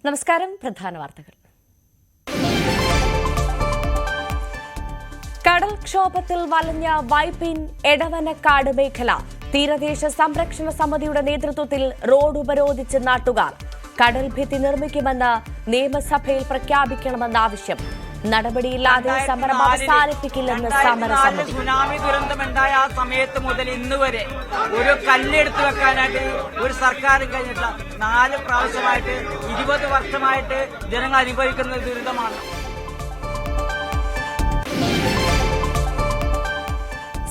നമസ്കാരം. പ്രധാന വാർത്തകൾ. കടൽക്ഷോഭത്തിൽ വലഞ്ഞ വൈപ്പിൻ എടവനക്കാട് മേഖല. തീരദേശ സംരക്ഷണ സമിതിയുടെ നേതൃത്വത്തിൽ റോഡ് ഉപരോധിച്ച് നാട്ടുകാർ. കടൽ ഭിത്തി നിർമ്മിക്കുമെന്ന് നിയമസഭയിൽ പ്രഖ്യാപിക്കണമെന്ന ആവശ്യം. നടപടിയില്ലാതെ സമരം അവസാനിപ്പിക്കില്ലെന്ന് സമരസമിതി. സുനാമി ദുരന്തമുണ്ടായ ആ സമയത്ത് മുതൽ ഇന്ന് വരെ ഒരു കല്ലെടുത്ത് വെക്കാനായിട്ട് ഒരു സർക്കാർ കഴിഞ്ഞിട്ട് 4 പ്രാവശ്യമായിട്ട് 20 വർഷമായിട്ട് ജനങ്ങൾ അനുഭവിക്കുന്ന ദുരിതമാണ്.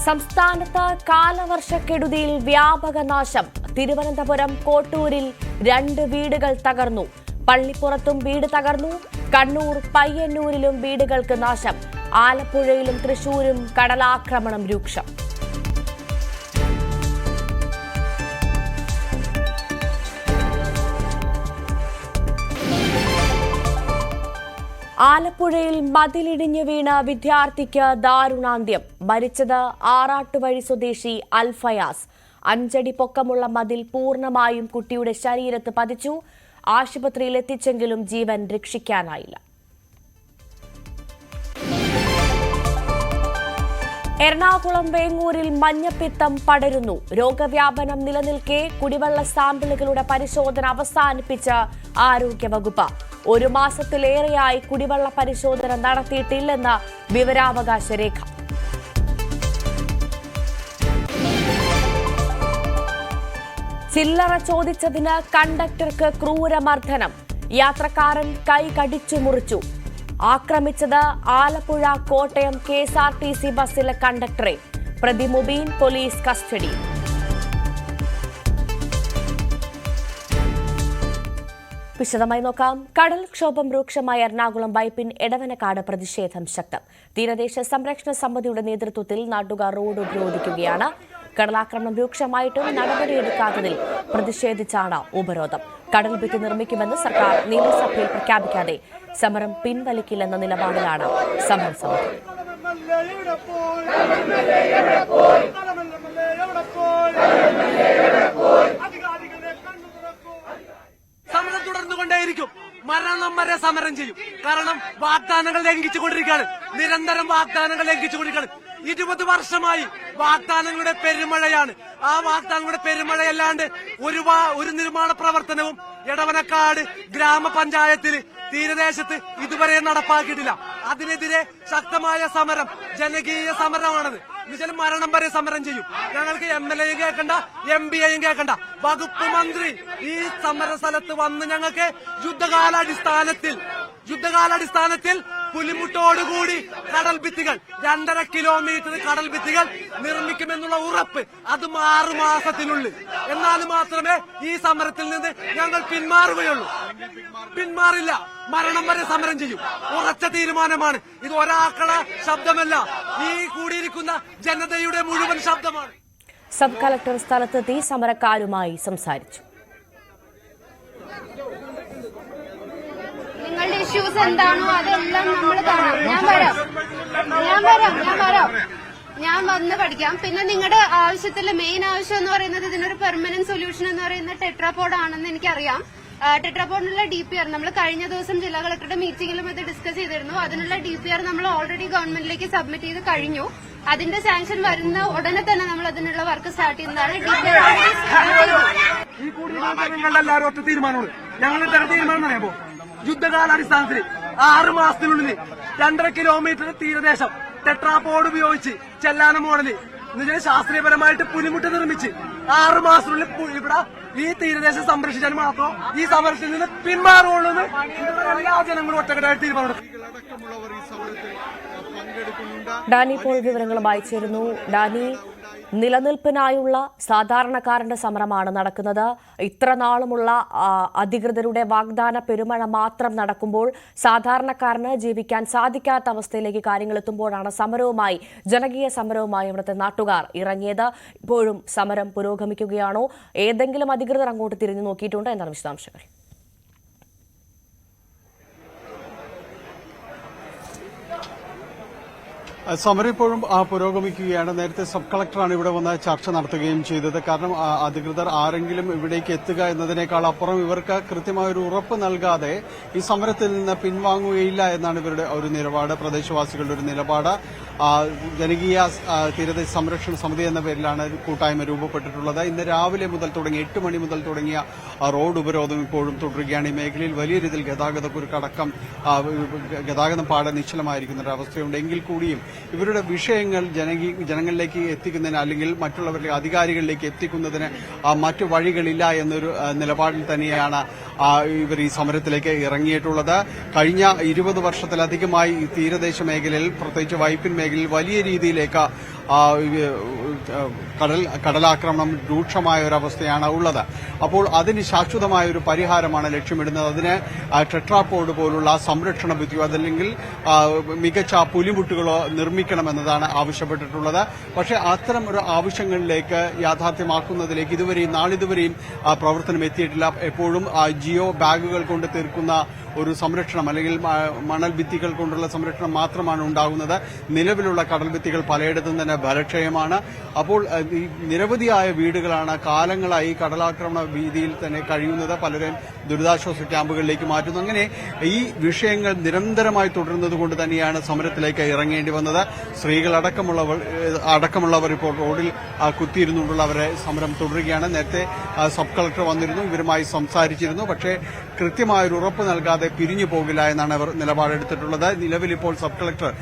സംസ്ഥാനത്ത് കാലവർഷക്കെടുതിയിൽ വ്യാപക നാശം. തിരുവനന്തപുരം കോട്ടൂരിൽ 2 വീടുകൾ തകർന്നു. പള്ളിപ്പുറത്തും വീട് തകർന്നു. കണ്ണൂർ പയ്യന്നൂരിലും വീടുകൾക്ക് നാശം. ആലപ്പുഴയിലും തൃശൂരും കടലാക്രമണം രൂക്ഷം. ആലപ്പുഴയിൽ മതിലിടിഞ്ഞ് വീണ വിദ്യാർത്ഥിക്ക് ദാരുണാന്ത്യം. മരിച്ചത് ആറാട്ടുവഴി സ്വദേശി അൽഫയാസ്. 5 അടി പൊക്കമുള്ള മതിൽ പൂർണ്ണമായും കുട്ടിയുടെ ശരീരത്ത് പതിച്ചു. ആശുപത്രിയിൽ എത്തിച്ചെങ്കിലും ജീവൻ രക്ഷിക്കാനായില്ല. എറണാകുളം വേങ്ങൂരിൽ മഞ്ഞപ്പിത്തം പടരുന്നു. രോഗവ്യാപനം നിലനിൽക്കെ കുടിവെള്ള സാമ്പിളുകളുടെ പരിശോധന അവസാനിപ്പിച്ച ആരോഗ്യവകുപ്പ്. 1 മാസത്തിലേറെയായി കുടിവെള്ള പരിശോധന നടത്തിയിട്ടില്ലെന്ന വിവരാവകാശ രേഖ. ചില്ലറ ചോദിച്ചതിന് കണ്ടക്ടർക്ക് ക്രൂരമർദ്ദനം. യാത്രക്കാരൻ കൈ കടിച്ചു മുറിച്ചു. ആക്രമിച്ചത് ആലപ്പുഴ കോട്ടയം KSRTC ബസ്സിലെ കണ്ടക്ടറെ. പ്രതി മുബീൻ പോലീസ് കസ്റ്റഡി. വിശദമായി നോക്കാം. കടൽക്ഷോഭം രൂക്ഷമായ എറണാകുളം വൈപ്പിൻ എടവനക്കാട് പ്രതിഷേധം ശക്തം. തീരദേശ സംരക്ഷണ സമിതിയുടെ നേതൃത്വത്തിൽ നാട്ടുകാർ റോഡ് ഉപരോധിക്കുകയാണ്. കടലാക്രമണം രൂക്ഷമായിട്ടും നടപടിയെടുക്കാത്തതിൽ പ്രതിഷേധിച്ചാണ് ഉപരോധം. കടൽ ഭിത്തി നിർമ്മിക്കുമെന്ന് സർക്കാർ നിയമസഭയിൽ പ്രഖ്യാപിക്കാതെ സമരം പിൻവലിക്കില്ലെന്ന നിലപാടിലാണ് സമരസമിതി. സമരം തുടർന്നുകൊണ്ടേയിരിക്കും. മരണം വരെ സമരം ചെയ്യും. കാരണം വാഗ്ദാനങ്ങൾ ലംഘിച്ചുകൊണ്ടിരിക്കുകയാണ്. നിരന്തരം വാഗ്ദാനങ്ങൾ ലംഘിച്ചുകൊണ്ടിരിക്കുകയാണ്. 20 വർഷമായി വാഗ്ദാനങ്ങളുടെ പെരുമഴയാണ്. ആ വാഗ്ദാനങ്ങളുടെ പെരുമഴയല്ലാണ്ട് ഒരു നിർമ്മാണ പ്രവർത്തനവും എടവനക്കാട് ഗ്രാമപഞ്ചായത്തിൽ തീരദേശത്ത് ഇതുവരെ നടപ്പാക്കിയിട്ടില്ല. അതിനെതിരെ ശക്തമായ സമരം, ജനകീയ സമരമാണത്. എന്നുവെച്ചാൽ മരണം വരെ സമരം ചെയ്യും. ഞങ്ങൾക്ക് MLA യും കേൾക്കണ്ട, MP യും കേൾക്കണ്ട. വകുപ്പ് മന്ത്രി ഈ സമരസ്ഥലത്ത് വന്ന് ഞങ്ങൾക്ക് യുദ്ധകാലാടിസ്ഥാനത്തിൽ പുലിമുട്ടോടുകൂടി കടൽ ഭിത്തികൾ 2.5 കിലോമീറ്റർ കടൽ ഭിത്തികൾ നിർമ്മിക്കുമെന്നുള്ള ഉറപ്പ്, അതും 6 മാസത്തിനുള്ളിൽ. എന്നാൽ മാത്രമേ ഈ സമരത്തിൽ നിന്ന് ഞങ്ങൾ പിന്മാറുകയുള്ളൂ. പിന്മാറില്ല. മരണം വരെ സമരം ചെയ്യും. ഉറച്ച തീരുമാനമാണ്. ഇത് ഒരാൾക്കുള്ള ശബ്ദമല്ല, ഈ കൂടിയിരിക്കുന്ന ജനതയുടെ മുഴുവൻ ശബ്ദമാണ്. സബ് കളക്ടർ സ്ഥലത്തെത്തി സമരക്കാരുമായി സംസാരിച്ചു. നിങ്ങളുടെ ഇഷ്യൂസ് എന്താണോ അതെല്ലാം നമ്മൾ കാണാം. ഞാൻ വന്ന് പഠിക്കാം. പിന്നെ നിങ്ങളുടെ ആവശ്യത്തിലെ മെയിൻ ആവശ്യം എന്ന് പറയുന്നത് ഇതിനൊരു പെർമനന്റ് സൊല്യൂഷൻ എന്ന് പറയുന്ന ടെട്രാപോഡ് ആണെന്ന് എനിക്കറിയാം. ടെട്രാപോഡിനുള്ള DPR നമ്മൾ കഴിഞ്ഞ ദിവസം ജില്ലാ കളക്ടറുടെ മീറ്റിംഗിലും ഇത് ഡിസ്കസ് ചെയ്തിരുന്നു. അതിനുള്ള DPR നമ്മൾ ഓൾറെഡി ഗവൺമെന്റിലേക്ക് സബ്മിറ്റ് ചെയ്ത് കഴിഞ്ഞു. അതിന്റെ സാങ്ഷൻ വരുന്ന ഉടനെ തന്നെ നമ്മൾ അതിനുള്ള വർക്ക് സ്റ്റാർട്ട് ചെയ്യുന്നതാണ്. ഈ കൂടിയിരിക്കുന്ന എല്ലാവരും ഒറ്റ തീരുമാനമാണ്. ഞങ്ങൾ തീരുമാനം അറിയാമോ? യുദ്ധകാലാടിസ്ഥാനത്തിൽ 6 മാസത്തിനുള്ളിൽ 2.5 കിലോമീറ്റർ തീരദേശം ടെട്രാപോഡ് ഉപയോഗിച്ച് ചെല്ലാന മോഡല് എന്നുവെച്ചാൽ ശാസ്ത്രീയപരമായിട്ട് പുലിമുട്ട് നിർമ്മിച്ച് 6 മാസത്തിനുള്ളിൽ ഇവിടെ ഈ തീരദേശം സംരക്ഷിച്ചാൽ മാത്രം ഈ സമരത്തിൽ നിന്ന് പിന്മാറുള്ളൂ എന്ന് എല്ലാ ജനങ്ങളും ഒറ്റക്കെട്ടായിട്ട് തീരുമാനമെടുക്കും. ഡാനി ഇപ്പോൾ വിവരങ്ങളുമായി ചേരുന്നു. ഡാനി, നിലനിൽപ്പിനായുള്ള സാധാരണക്കാരന്റെ സമരമാണ് നടക്കുന്നത്. ഇത്ര നാളുമുള്ള അധികൃതരുടെ വാഗ്ദാന പെരുമഴ മാത്രം നടക്കുമ്പോൾ സാധാരണക്കാരന് ജീവിക്കാൻ സാധിക്കാത്ത അവസ്ഥയിലേക്ക് കാര്യങ്ങൾ എത്തുമ്പോഴാണ് സമരവുമായി, ജനകീയ സമരവുമായി ഇവിടുത്തെ നാട്ടുകാർ ഇറങ്ങിയത്. ഇപ്പോഴും സമരം പുരോഗമിക്കുകയാണോ? ഏതെങ്കിലും അധികൃതർ അങ്ങോട്ട് തിരിഞ്ഞു നോക്കിയിട്ടുണ്ടോ? എന്താണ് വിശദാംശങ്ങൾ? സമരം ഇപ്പോഴും പുരോഗമിക്കുകയാണ്. നേരത്തെ സബ് കളക്ടറാണ് ഇവിടെ വന്ന് ചർച്ച നടത്തുകയും ചെയ്തത്. കാരണം അധികൃതർ ആരെങ്കിലും ഇവിടേക്ക് എത്തുക എന്നതിനേക്കാൾ അപ്പുറം ഇവർക്ക് കൃത്യമായ ഒരു ഉറപ്പ് നൽകാതെ ഈ സമരത്തിൽ നിന്ന് പിൻവാങ്ങുകയില്ല എന്നാണ് ഇവരുടെ ഒരു നിലപാട്, പ്രദേശവാസികളുടെ ഒരു നിലപാട്. ജനകീയ തീരദേശ സംരക്ഷണ സമിതി എന്ന പേരിലാണ് കൂട്ടായ്മ രൂപപ്പെട്ടിട്ടുള്ളത്. ഇന്ന് രാവിലെ മുതൽ തുടങ്ങി 8 മണി മുതൽ തുടങ്ങിയ റോഡ് ഉപരോധം ഇപ്പോഴും തുടരുകയാണ്. ഈ മേഖലയിൽ വലിയ രീതിയിൽ ഗതാഗതക്കുരുക്കടക്കം ഗതാഗതം പാടെ നിശ്ചലമായിരിക്കുന്ന ഒരു അവസ്ഥയുണ്ട്. എങ്കിൽ കൂടിയും ഇവരുടെ വിഷയങ്ങൾ ജനങ്ങളിലേക്ക് എത്തിക്കുന്നതിന് അല്ലെങ്കിൽ മറ്റുള്ളവരുടെ അധികാരികളിലേക്ക് എത്തിക്കുന്നതിന് മറ്റു വഴികളില്ല എന്നൊരു നിലപാടിൽ തന്നെയാണ് ഇവർ ഈ സമരത്തിലേക്ക് ഇറങ്ങിയിട്ടുള്ളത്. കഴിഞ്ഞ 20 വർഷത്തിലധികമായി ഈ തീരദേശ മേഖലയിൽ, പ്രത്യേകിച്ച് വൈപ്പിൻ മേഖലയിൽ വലിയ രീതിയിലേക്ക് കടലാക്രമണം രൂക്ഷമായ ഒരവസ്ഥയാണ് ഉള്ളത്. അപ്പോൾ അതിന് ശാശ്വതമായ ഒരു പരിഹാരമാണ് ലക്ഷ്യമിടുന്നത്. അതിന് ടെട്രാപോഡ് പോലുള്ള സംരക്ഷണ ഭിത്തിയോ അതല്ലെങ്കിൽ മികച്ച പുലിമുട്ടുകളോ നിർമ്മിക്കണമെന്നതാണ് ആവശ്യപ്പെട്ടിട്ടുള്ളത്. പക്ഷേ അത്തരം ഒരു ആവശ്യങ്ങളിലേക്ക് യാഥാർത്ഥ്യമാക്കുന്നതിലേക്ക് നാളിതുവരെയും പ്രവർത്തനം എത്തിയിട്ടില്ല. എപ്പോഴും ജിയോ ബാഗുകൾ കൊണ്ട് തീർക്കുന്ന ഒരു സംരക്ഷണം അല്ലെങ്കിൽ മണൽ ഭിത്തികൾ കൊണ്ടുള്ള സംരക്ഷണം മാത്രമാണ് ഉണ്ടാകുന്നത്. നിലവിലുള്ള കടൽ ഭിത്തികൾ പലയിടത്തും തന്നെ ബലക്ഷയമാണ്. അപ്പോൾ ഈ നിരവധിയായ വീടുകളാണ് കാലങ്ങളായി കടലാക്രമണ ഭീതിയിൽ തന്നെ കഴിയുന്നത്. പലരും ദുരിതാശ്വാസ ക്യാമ്പുകളിലേക്ക് മാറ്റുന്നു. അങ്ങനെ ഈ വിഷയങ്ങൾ നിരന്തരമായി തുടരുന്നത് കൊണ്ട് തന്നെയാണ് സമരത്തിലേക്ക് ഇറങ്ങേണ്ടി വന്നത്. സ്ത്രീകളടക്കമുള്ളവർ ഇപ്പോൾ റോഡിൽ കുത്തിയിരുന്നുകൊണ്ടുള്ളവരെ സമരം തുടരുകയാണ്. നേരത്തെ സബ് കളക്ടർ വന്നിരുന്നു, ഇവരുമായി സംസാരിച്ചിരുന്നു. പക്ഷേ കൃത്യമായൊരു ഉറപ്പ് നൽകാതെ പിരിഞ്ഞു പോകില്ല എന്നാണ് അവർ നിലപാടെടുത്തിട്ടുള്ളത്. നിലവിൽ ഇപ്പോൾ സബ് കളക്ടർ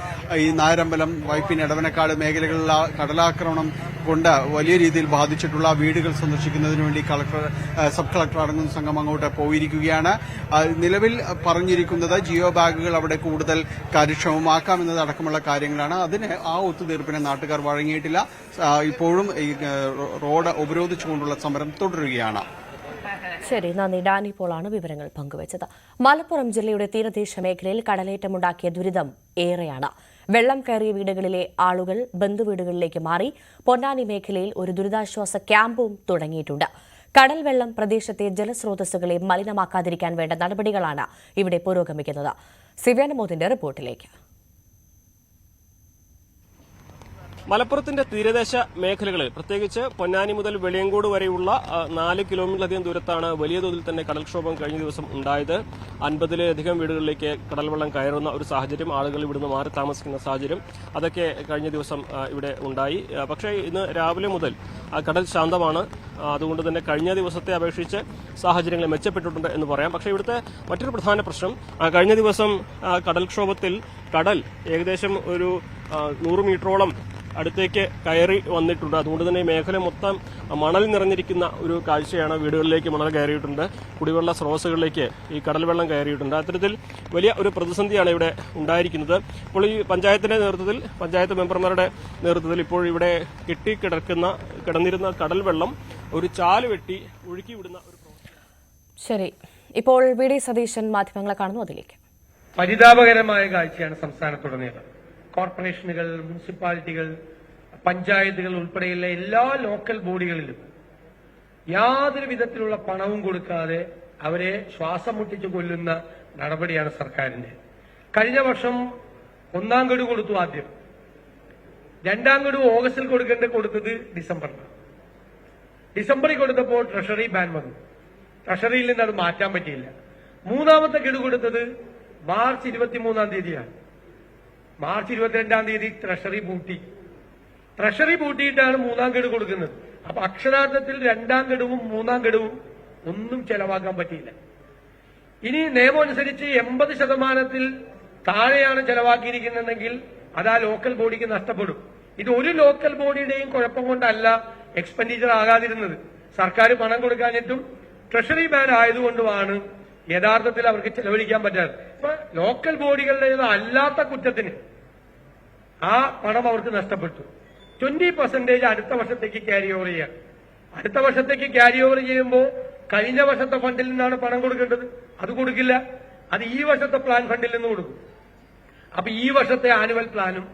ഈ നായരമ്പലം, വൈപ്പിൻ, എടവനക്കാട് മേഖലകളിലുള്ള കടലാക്രമണം കൊണ്ട് വലിയ രീതിയിൽ ബാധിച്ചിട്ടുള്ള വീടുകൾ സന്ദർശിക്കുന്നതിന് വേണ്ടി സബ് കളക്ടർ അടങ്ങുന്ന സംഘം അങ്ങോട്ട് പോയിരിക്കുകയാണ്. നിലവിൽ പറഞ്ഞിരിക്കുന്നത് ജിയോ ബാഗുകൾ അവിടെ കൂടുതൽ കാര്യക്ഷമമാക്കാമെന്നതടക്കമുള്ള കാര്യങ്ങളാണ്. അതിന് ഒത്തുതീർപ്പിന് നാട്ടുകാർ വഴങ്ങിയിട്ടില്ല. ഇപ്പോഴും ഈ റോഡ് ഉപരോധിച്ചുകൊണ്ടുള്ള സമരം തുടരുകയാണ്. ശരി, നന്ദി. ഡാനി പോളാണ് വിവരങ്ങൾ പങ്കുവച്ചത്. മലപ്പുറം ജില്ലയുടെ തീരദേശ മേഖലയിൽ കടലേറ്റമുണ്ടാക്കിയ ദുരിതം ഏറെയാണ്. വെള്ളം കയറിയ വീടുകളിലെ ആളുകൾ ബന്ധുവീടുകളിലേക്ക് മാറി. പൊന്നാനി മേഖലയിൽ ഒരു ദുരിതാശ്വാസ ക്യാമ്പും തുടങ്ങിയിട്ടുണ്ട്. കടൽ വെള്ളം പ്രദേശത്തെ ജലസ്രോതസ്സുകളെ മലിനമാക്കാതിരിക്കാൻ വേണ്ട നടപടികളാണ് ഇവിടെ പുരോഗമിക്കുന്നത്. സിവ്യാനമോദിന്റെ റിപ്പോർട്ടിലേക്ക്. മലപ്പുറത്തിന്റെ തീരദേശ മേഖലകളിൽ, പ്രത്യേകിച്ച് പൊന്നാനി മുതൽ വെളിയങ്കോട് വരെയുള്ള 4 കിലോമീറ്ററിലധികം ദൂരത്താണ് വലിയ തോതിൽ തന്നെ കടൽക്ഷോഭം കഴിഞ്ഞ ദിവസം ഉണ്ടായത്. 50-ലധികം വീടുകളിലേക്ക് കടൽവെള്ളം കയറുന്ന ഒരു സാഹചര്യം, ആളുകൾ ഇവിടുന്ന് മാറി താമസിക്കുന്ന സാഹചര്യം, അതൊക്കെ കഴിഞ്ഞ ദിവസം ഇവിടെ ഉണ്ടായി. പക്ഷേ ഇന്ന് രാവിലെ മുതൽ കടൽ ശാന്തമാണ്. അതുകൊണ്ട് തന്നെ കഴിഞ്ഞ ദിവസത്തെ അപേക്ഷിച്ച് സാഹചര്യങ്ങൾ മെച്ചപ്പെട്ടിട്ടുണ്ട് എന്ന് പറയാം. പക്ഷേ ഇവിടുത്തെ മറ്റൊരു പ്രധാന പ്രശ്നം, കഴിഞ്ഞ ദിവസം കടൽക്ഷോഭത്തിൽ കടൽ ഏകദേശം ഒരു 100 മീറ്ററോളം അടുത്തേക്ക് കയറി വന്നിട്ടുണ്ട്. അതുകൊണ്ട് തന്നെ ഈ മേഖല മൊത്തം മണൽ നിറഞ്ഞിരിക്കുന്ന ഒരു കാഴ്ചയാണ്. വീടുകളിലേക്ക് മണൽ കയറിയിട്ടുണ്ട്, കുടിവെള്ള സ്രോതസ്സുകളിലേക്ക് ഈ കടൽ വെള്ളം കയറിയിട്ടുണ്ട്. അത്തരത്തിൽ വലിയ ഒരു പ്രതിസന്ധിയാണ് ഇവിടെ ഉണ്ടായിരിക്കുന്നത്. ഇപ്പോൾ ഈ പഞ്ചായത്തിന്റെ നേതൃത്വത്തിൽ, പഞ്ചായത്ത് മെമ്പർമാരുടെ നേതൃത്വത്തിൽ ഇപ്പോൾ ഇവിടെ കിടന്നിരുന്ന കടൽ വെള്ളം ഒരു ചാല് വെട്ടി ഒഴുക്കിവിടുന്ന ഒരു ശരി, ഇപ്പോൾ വി.ഡി. സതീശൻ മാധ്യമങ്ങളെ കാണുന്നു, അതിലേക്ക്. പരിതാപകരമായ കാഴ്ചയാണ് സംസ്ഥാനത്തുടനീളം. കോർപ്പറേഷനുകൾ, മുനിസിപ്പാലിറ്റികൾ, പഞ്ചായത്തുകൾ ഉൾപ്പെടെയുള്ള എല്ലാ ലോക്കൽ ബോഡികളിലും യാതൊരു വിധത്തിലുള്ള പണവും കൊടുക്കാതെ അവരെ ശ്വാസം മുട്ടിച്ച് കൊല്ലുന്ന നടപടിയാണ് സർക്കാരിന്റെ. കഴിഞ്ഞ വർഷം 1-ാം ഗഡു കൊടുത്തു ആദ്യം. 2-ാം ഗഡു ഓഗസ്റ്റിൽ കൊടുത്തത് ഡിസംബറിൽ കൊടുത്തപ്പോൾ ട്രഷറി ബാൻ വന്നു. ട്രഷറിയിൽ നിന്ന് അത് മാറ്റാൻ പറ്റിയില്ല. 3-ാമത്തെ ഗഡു കൊടുത്തത് മാർച്ച് 23-ാം തീയതിയാണ്. മാർച്ച് 22-ാം തീയതി ട്രഷറി പൂട്ടിയിട്ടാണ് 3-ാം ഗഡു കൊടുക്കുന്നത്. അപ്പൊ അക്ഷരാർത്ഥത്തിൽ 2-ാം ഗഡുവും 3-ാം ഗഡുവും ഒന്നും ചെലവാക്കാൻ പറ്റിയില്ല. ഇനി നിയമം അനുസരിച്ച് 80% താഴെയാണ് ചെലവാക്കിയിരിക്കുന്നതെങ്കിൽ അത് ആ ലോക്കൽ ബോഡിക്ക് നഷ്ടപ്പെടും. ഇത് ഒരു ലോക്കൽ ബോഡിയുടെയും കുഴപ്പം കൊണ്ടല്ല എക്സ്പെൻഡിച്ചർ ആകാതിരുന്നത്. സർക്കാർ പണം കൊടുക്കാഞ്ഞിട്ടും ട്രഷറി ബാൻ ആയതുകൊണ്ടുമാണ് യഥാർത്ഥത്തിൽ അവർക്ക് ചെലവഴിക്കാൻ പറ്റാതെ. ഇപ്പൊ ലോക്കൽ ബോഡികളുടെ അല്ലാത്ത കുറ്റത്തിന് ആ പണം അവർക്ക് നഷ്ടപ്പെട്ടു. 20% അടുത്ത വർഷത്തേക്ക് ക്യാരി ഓവർ ചെയ്യാം. അടുത്ത വർഷത്തേക്ക് ക്യാരി ഓവർ ചെയ്യുമ്പോൾ കഴിഞ്ഞ വർഷത്തെ ഫണ്ടിൽ നിന്നാണ് പണം കൊടുക്കേണ്ടത്. അത് കൊടുക്കില്ല. അത് ഈ വർഷത്തെ പ്ലാൻ ഫണ്ടിൽ നിന്ന് കൊടുക്കും. അപ്പൊ ഈ വർഷത്തെ ആനുവൽ പ്ലാനും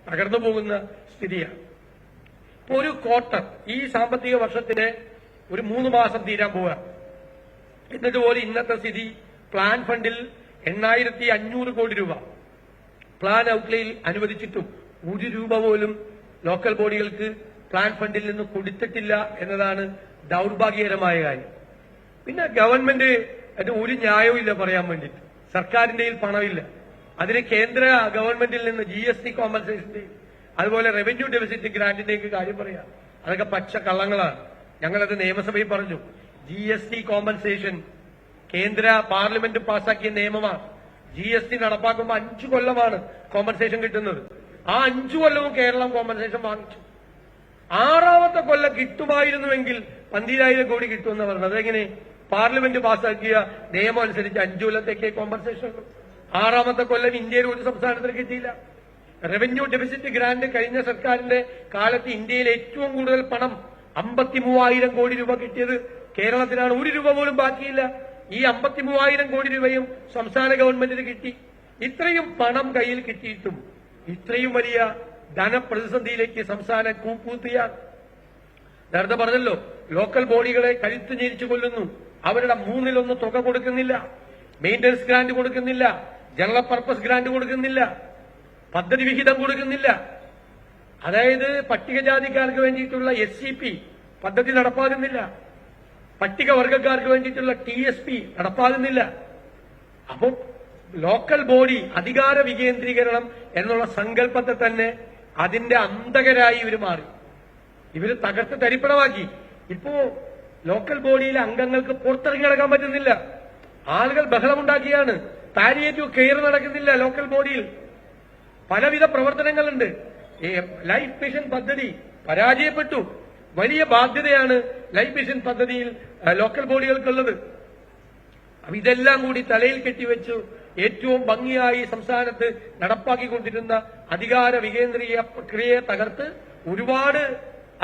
തകർന്നു പോകുന്ന സ്ഥിതിയാണ്. ഇപ്പൊ ഒരു ക്വാർട്ടർ, ഈ സാമ്പത്തിക വർഷത്തിന് ഒരു 3 മാസം തീരാൻ പോവുക. എന്നിട്ട് പോലും ഇന്നത്തെ സ്ഥിതി, പ്ലാൻ ഫണ്ടിൽ 8,500 കോടി രൂപ പ്ലാൻ ഔട്ട്ലേയിൽ അനുവദിച്ചിട്ടും 1 രൂപ പോലും ലോക്കൽ ബോഡികൾക്ക് പ്ലാൻ ഫണ്ടിൽ നിന്ന് കൊടുത്തിട്ടില്ല എന്നതാണ് ദൗർഭാഗ്യകരമായ കാര്യം. പിന്നെ ഗവൺമെന്റ് അത് ഒരു ന്യായവും ഇല്ല പറയാൻ വേണ്ടിയിട്ട്. സർക്കാരിന്റെ പണമില്ല. അതിന് കേന്ദ്ര ഗവൺമെന്റിൽ നിന്ന് GST കോമ്പൻസേഷന്റെയും അതുപോലെ റവന്യൂ ഡെഫിസിറ്റ് ഗ്രാന്റിന്റെയും കാര്യം പറയാം. അതൊക്കെ പച്ച കള്ളങ്ങളാണ്. ഞങ്ങളത് നിയമസഭയിൽ പറഞ്ഞു. GST കോമ്പൻസേഷൻ കേന്ദ്ര പാർലമെന്റ് പാസാക്കിയ നിയമമാണ്. GST നടപ്പാക്കുമ്പോൾ 5 കൊല്ലമാണ് കോമ്പൻസേഷൻ കിട്ടുന്നത്. ആ 5 കൊല്ലവും കേരളം കോമ്പൻസേഷൻ വാങ്ങിച്ചു. 6ാമത്തെ കൊല്ലം കിട്ടുമായിരുന്നുവെങ്കിൽ 12,000 കോടി കിട്ടുമെന്ന് പറഞ്ഞത്. അതെങ്ങനെ? പാർലമെന്റ് പാസാക്കിയ നിയമം അനുസരിച്ച് 5 കൊല്ലത്തേക്ക് കോമ്പൻസേഷൻ. 6ാമത്തെ കൊല്ലം ഇന്ത്യയിൽ ഒരു സംസ്ഥാനത്തിന് കിട്ടിയില്ല. റവന്യൂ ഡെഫിസിറ്റ് ഗ്രാന്റ് കഴിഞ്ഞ സർക്കാരിന്റെ കാലത്ത് ഇന്ത്യയിൽ ഏറ്റവും കൂടുതൽ പണം 53,000 കോടി രൂപ കിട്ടിയത് കേരളത്തിനാണ്. 1 രൂപ പോലും ബാക്കിയില്ല. ഈ 53,000 കോടി രൂപയും സംസ്ഥാന ഗവൺമെന്റിന് കിട്ടി. ഇത്രയും പണം കയ്യിൽ കിട്ടിയിട്ടും ഇത്രയും വലിയ ധനപ്രതിസന്ധിയിലേക്ക് സംസ്ഥാനം കൂപ്പുകുത്തിയാണ്. നേരത്തെ പറഞ്ഞല്ലോ, ലോക്കൽ ബോഡികളെ കഴുത്ത് ഞെരിച്ചു കൊല്ലുന്നു. അവരുടെ 1/3 തുക കൊടുക്കുന്നില്ല, മെയിന്റനൻസ് ഗ്രാന്റ് കൊടുക്കുന്നില്ല, ജനറൽ പർപ്പസ് ഗ്രാന്റ് കൊടുക്കുന്നില്ല, പദ്ധതി വിഹിതം കൊടുക്കുന്നില്ല. അതായത് പട്ടികജാതിക്കാർക്ക് വേണ്ടിയിട്ടുള്ള SCP പദ്ധതി നടപ്പാകുന്നില്ല, പട്ടികവർഗക്കാർക്ക് വേണ്ടിയിട്ടുള്ള TSP നടപ്പാകുന്നില്ല. അപ്പോൾ ലോക്കൽ ബോഡി അധികാര വികേന്ദ്രീകരണം എന്നുള്ള സങ്കല്പത്തെ തന്നെ അതിന്റെ അന്തകരായി ഇവർ മാറി. ഇവര് തകർത്ത് തരിപ്പണമാക്കി. ഇപ്പോ ലോക്കൽ ബോഡിയിലെ അംഗങ്ങൾക്ക് പുറത്തിറങ്ങി നടക്കാൻ പറ്റുന്നില്ല. ആളുകൾ ബഹളമുണ്ടാക്കിയാണ്. പാലിയേറ്റീവ് കെയർ നടക്കുന്നില്ല ലോക്കൽ ബോഡിയിൽ. പലവിധ പ്രവർത്തനങ്ങളുണ്ട്. ലൈഫ് മിഷൻ പദ്ധതി പരാജയപ്പെട്ടു. വലിയ ബാധ്യതയാണ് ലൈഫ് മിഷൻ പദ്ധതിയിൽ ലോക്കൽ ബോഡികൾക്കുള്ളത്. അപ്പൊ ഇതെല്ലാം കൂടി തലയിൽ കെട്ടിവെച്ചു ഏറ്റവും ഭംഗിയായി സംസ്ഥാനത്ത് നടപ്പാക്കിക്കൊണ്ടിരുന്ന അധികാര വികേന്ദ്രീയ പ്രക്രിയയെ തകർത്ത് ഒരുപാട്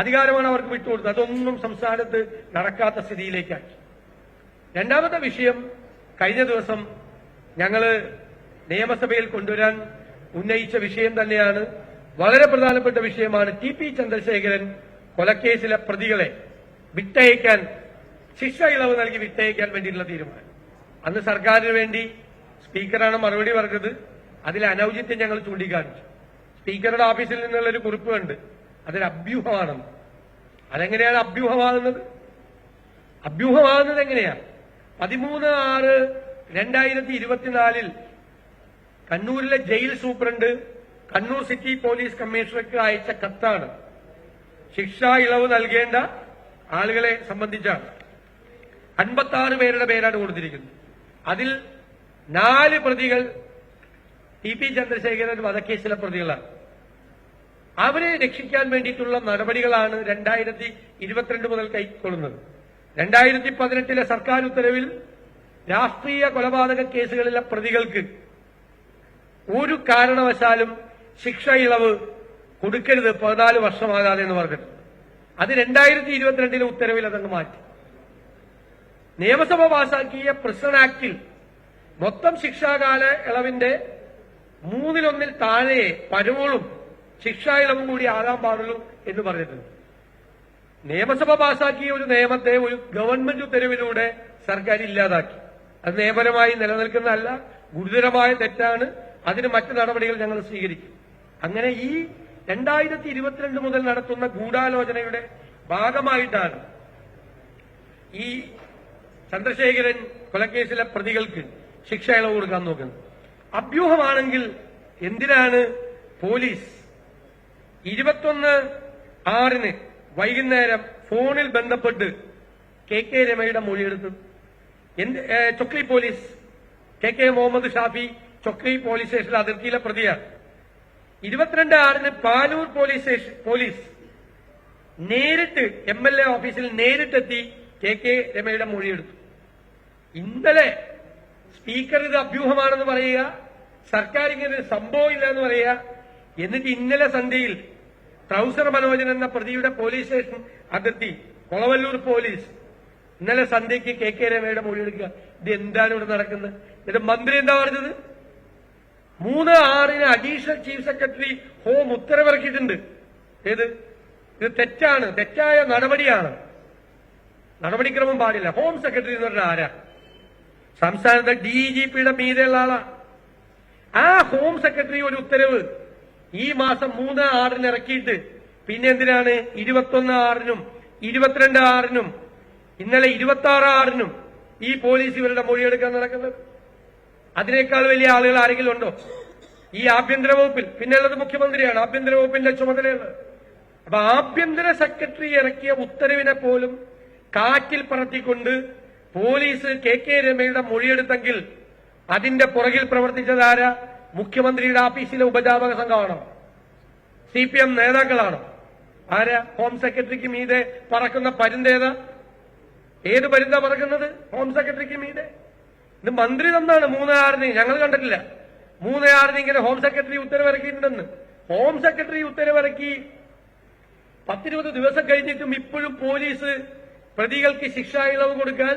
അധികാരമാണ് അവർക്ക് വിട്ടുകൊടുത്തത്. അതൊന്നും സംസ്ഥാനത്ത് നടക്കാത്ത സ്ഥിതിയിലേക്കാക്കി. രണ്ടാമത്തെ വിഷയം, കഴിഞ്ഞ ദിവസം ഞങ്ങള് നിയമസഭയിൽ കൊണ്ടുവരാൻ ഉന്നയിച്ച വിഷയം തന്നെയാണ്. വളരെ പ്രധാനപ്പെട്ട വിഷയമാണ്. TP ചന്ദ്രശേഖരൻ കൊലക്കേസിലെ പ്രതികളെ വിട്ടയക്കാൻ, ശിക്ഷ ഇളവ് നൽകി വിട്ടയക്കാൻ വേണ്ടിയിട്ടുള്ള തീരുമാനം. അന്ന് സർക്കാരിന് വേണ്ടി സ്പീക്കറാണ് മറുപടി പറഞ്ഞത്. അതിൽ അനൌചിത്യം ഞങ്ങൾ ചൂണ്ടിക്കാണിച്ചു. സ്പീക്കറുടെ ഓഫീസിൽ നിന്നുള്ളൊരു കുറിപ്പ് കണ്ട് അതൊരു അഭ്യൂഹമാണെന്ന്. അതെങ്ങനെയാണ് അഭ്യൂഹമാകുന്നത്? അഭ്യൂഹമാകുന്നത് എങ്ങനെയാണ്? 13/6/2024 കണ്ണൂരിലെ jail superintendent Kannur city police കമ്മീഷണർക്ക് അയച്ച കത്താണ്. ശിക്ഷാ ഇളവ് നൽകേണ്ട ആളുകളെ സംബന്ധിച്ചാണ്. 56 പേരുടെ പേരാണ് കൊടുത്തിരിക്കുന്നത്. അതിൽ 4 പ്രതികൾ TP ചന്ദ്രശേഖരൻ വധക്കേസിലെ പ്രതികളാണ്. അവരെ രക്ഷിക്കാൻ വേണ്ടിയിട്ടുള്ള നടപടികളാണ് 2022 മുതൽ കൈക്കൊള്ളുന്നത്. 2018 സർക്കാർ ഉത്തരവിൽ രാഷ്ട്രീയ കൊലപാതക കേസുകളിലെ പ്രതികൾക്ക് ഒരു കാരണവശാലും ശിക്ഷ ഇളവ് കൊടുക്കരുത് 14 വർഷമാകാതെ എന്ന് പറഞ്ഞിട്ടുണ്ട്. അത് 2022 ഉത്തരവിൽ അതങ്ങ് മാറ്റി. നിയമസഭ പാസാക്കിയ പ്രിസൺ ആക്ടിൽ മൊത്തം ശിക്ഷാകാല ഇളവിന്റെ 1/3 താഴെ പരോളും ശിക്ഷാ ഇളവും കൂടി ആകാൻ പാടുള്ളൂ എന്ന് പറഞ്ഞിട്ടുണ്ട്. നിയമസഭ പാസാക്കിയ ഒരു നിയമത്തെ ഒരു ഗവൺമെന്റ് ഉത്തരവിലൂടെ സർക്കാർ ഇല്ലാതാക്കി. അത് നിയമപരമായി നിലനിൽക്കുന്നതല്ല, ഗുരുതരമായ തെറ്റാണ്. അതിന് മറ്റ് നടപടികൾ ഞങ്ങൾ സ്വീകരിക്കും. അങ്ങനെ ഈ 2022 മുതൽ നടത്തുന്ന ഗൂഢാലോചനയുടെ ഭാഗമായിട്ടാണ് ഈ ചന്ദ്രശേഖരൻ കൊലക്കേസിലെ പ്രതികൾക്ക് ശിക്ഷ ഇളവ് കൊടുക്കാൻ നോക്കുന്നത്. അഭ്യൂഹമാണെങ്കിൽ എന്തിനാണ് പോലീസ് 21/6 വൈകുന്നേരം ഫോണിൽ ബന്ധപ്പെട്ട് KK രമയുടെ മൊഴിയെടുത്തത്? Chokli police, KK Muhammad Shafi Chokli police station അതിർത്തിയിലെ പ്രതിയാണ്. 22/6 പാലൂർ പോലീസ് നേരിട്ട് MLA ഓഫീസിൽ നേരിട്ടെത്തി KK രമയുടെ മൊഴിയെടുത്തു. ഇന്നലെ സ്പീക്കർ ഇത് അഭ്യൂഹമാണെന്ന് പറയുക, സർക്കാർ ഇങ്ങനെ സംഭവമില്ല എന്ന് പറയുക. എന്നിട്ട് ഇന്നലെ സന്ധ്യയിൽ ട്രൗസർ മനോജൻ എന്ന പ്രതിയുടെ പോലീസ് സ്റ്റേഷൻ അതിർത്തി കൊളവല്ലൂർ പോലീസ് ഇന്നലെ സന്ധ്യയ്ക്ക് KK രമയുടെ മൊഴിയെടുക്കുക. ഇത് എന്താണ് ഇവിടെ നടക്കുന്നത്? ഇത് മന്ത്രി എന്താ പറഞ്ഞത്? 3/6 അഡീഷണൽ ചീഫ് സെക്രട്ടറി ഹോം ഉത്തരവിറക്കിയിട്ടുണ്ട്. ഇത് തെറ്റാണ്, തെറ്റായ നടപടിയാണ്, നടപടിക്രമം പാടില്ല. ഹോം സെക്രട്ടറി എന്ന് പറഞ്ഞാൽ ആരാ? സംസ്ഥാനത്തെ DGPയുടെ മീതെയുള്ള ആളാ. ആ ഹോം സെക്രട്ടറി ഒരു ഉത്തരവ് ഈ മാസം 3/6 ഇറക്കിയിട്ട് പിന്നെ എന്തിനാണ് 21/6 22/6 ഇന്നലെ 26/6 ഈ പോലീസ് ഇവരുടെ മൊഴിയെടുക്കാൻ നടക്കുന്നത്? അതിനേക്കാൾ വലിയ ആളുകൾ ആരെങ്കിലും ഉണ്ടോ ഈ ആഭ്യന്തര വകുപ്പിൽ? പിന്നെയുള്ളത് മുഖ്യമന്ത്രിയാണ് ആഭ്യന്തര വകുപ്പിന്റെ ചുമതലയുള്ളത്. അപ്പൊ ആഭ്യന്തര സെക്രട്ടറി ഇറക്കിയ ഉത്തരവിനെ പോലും കാറ്റിൽ പറത്തിക്കൊണ്ട് പോലീസ് KK രമയുടെ മൊഴിയെടുത്തെങ്കിൽ അതിന്റെ പുറകിൽ പ്രവർത്തിച്ചതാരാ? മുഖ്യമന്ത്രിയുടെ ഓഫീസിലെ ഉപജാപക സംഘമാണോ? CPM നേതാക്കളാണോ? ആരാ? ഹോം സെക്രട്ടറിക്ക് മീതെ പറക്കുന്ന പരുന്തേതാ? ഏത് പരുന്താ പറക്കുന്നത് ഹോം സെക്രട്ടറിക്ക് മീതെ? ഇത് മന്ത്രി തന്നാണ് 3/6 ഞങ്ങൾ കണ്ടിട്ടില്ല. 3/6 ഇങ്ങനെ ഹോം സെക്രട്ടറി ഉത്തരവിറക്കിയിട്ടുണ്ടെന്ന്. ഹോം സെക്രട്ടറി ഉത്തരവിറക്കി 10-20 ദിവസം കഴിഞ്ഞിട്ടും ഇപ്പോഴും പോലീസ് പ്രതികൾക്ക് ശിക്ഷാ ഇളവ് കൊടുക്കാൻ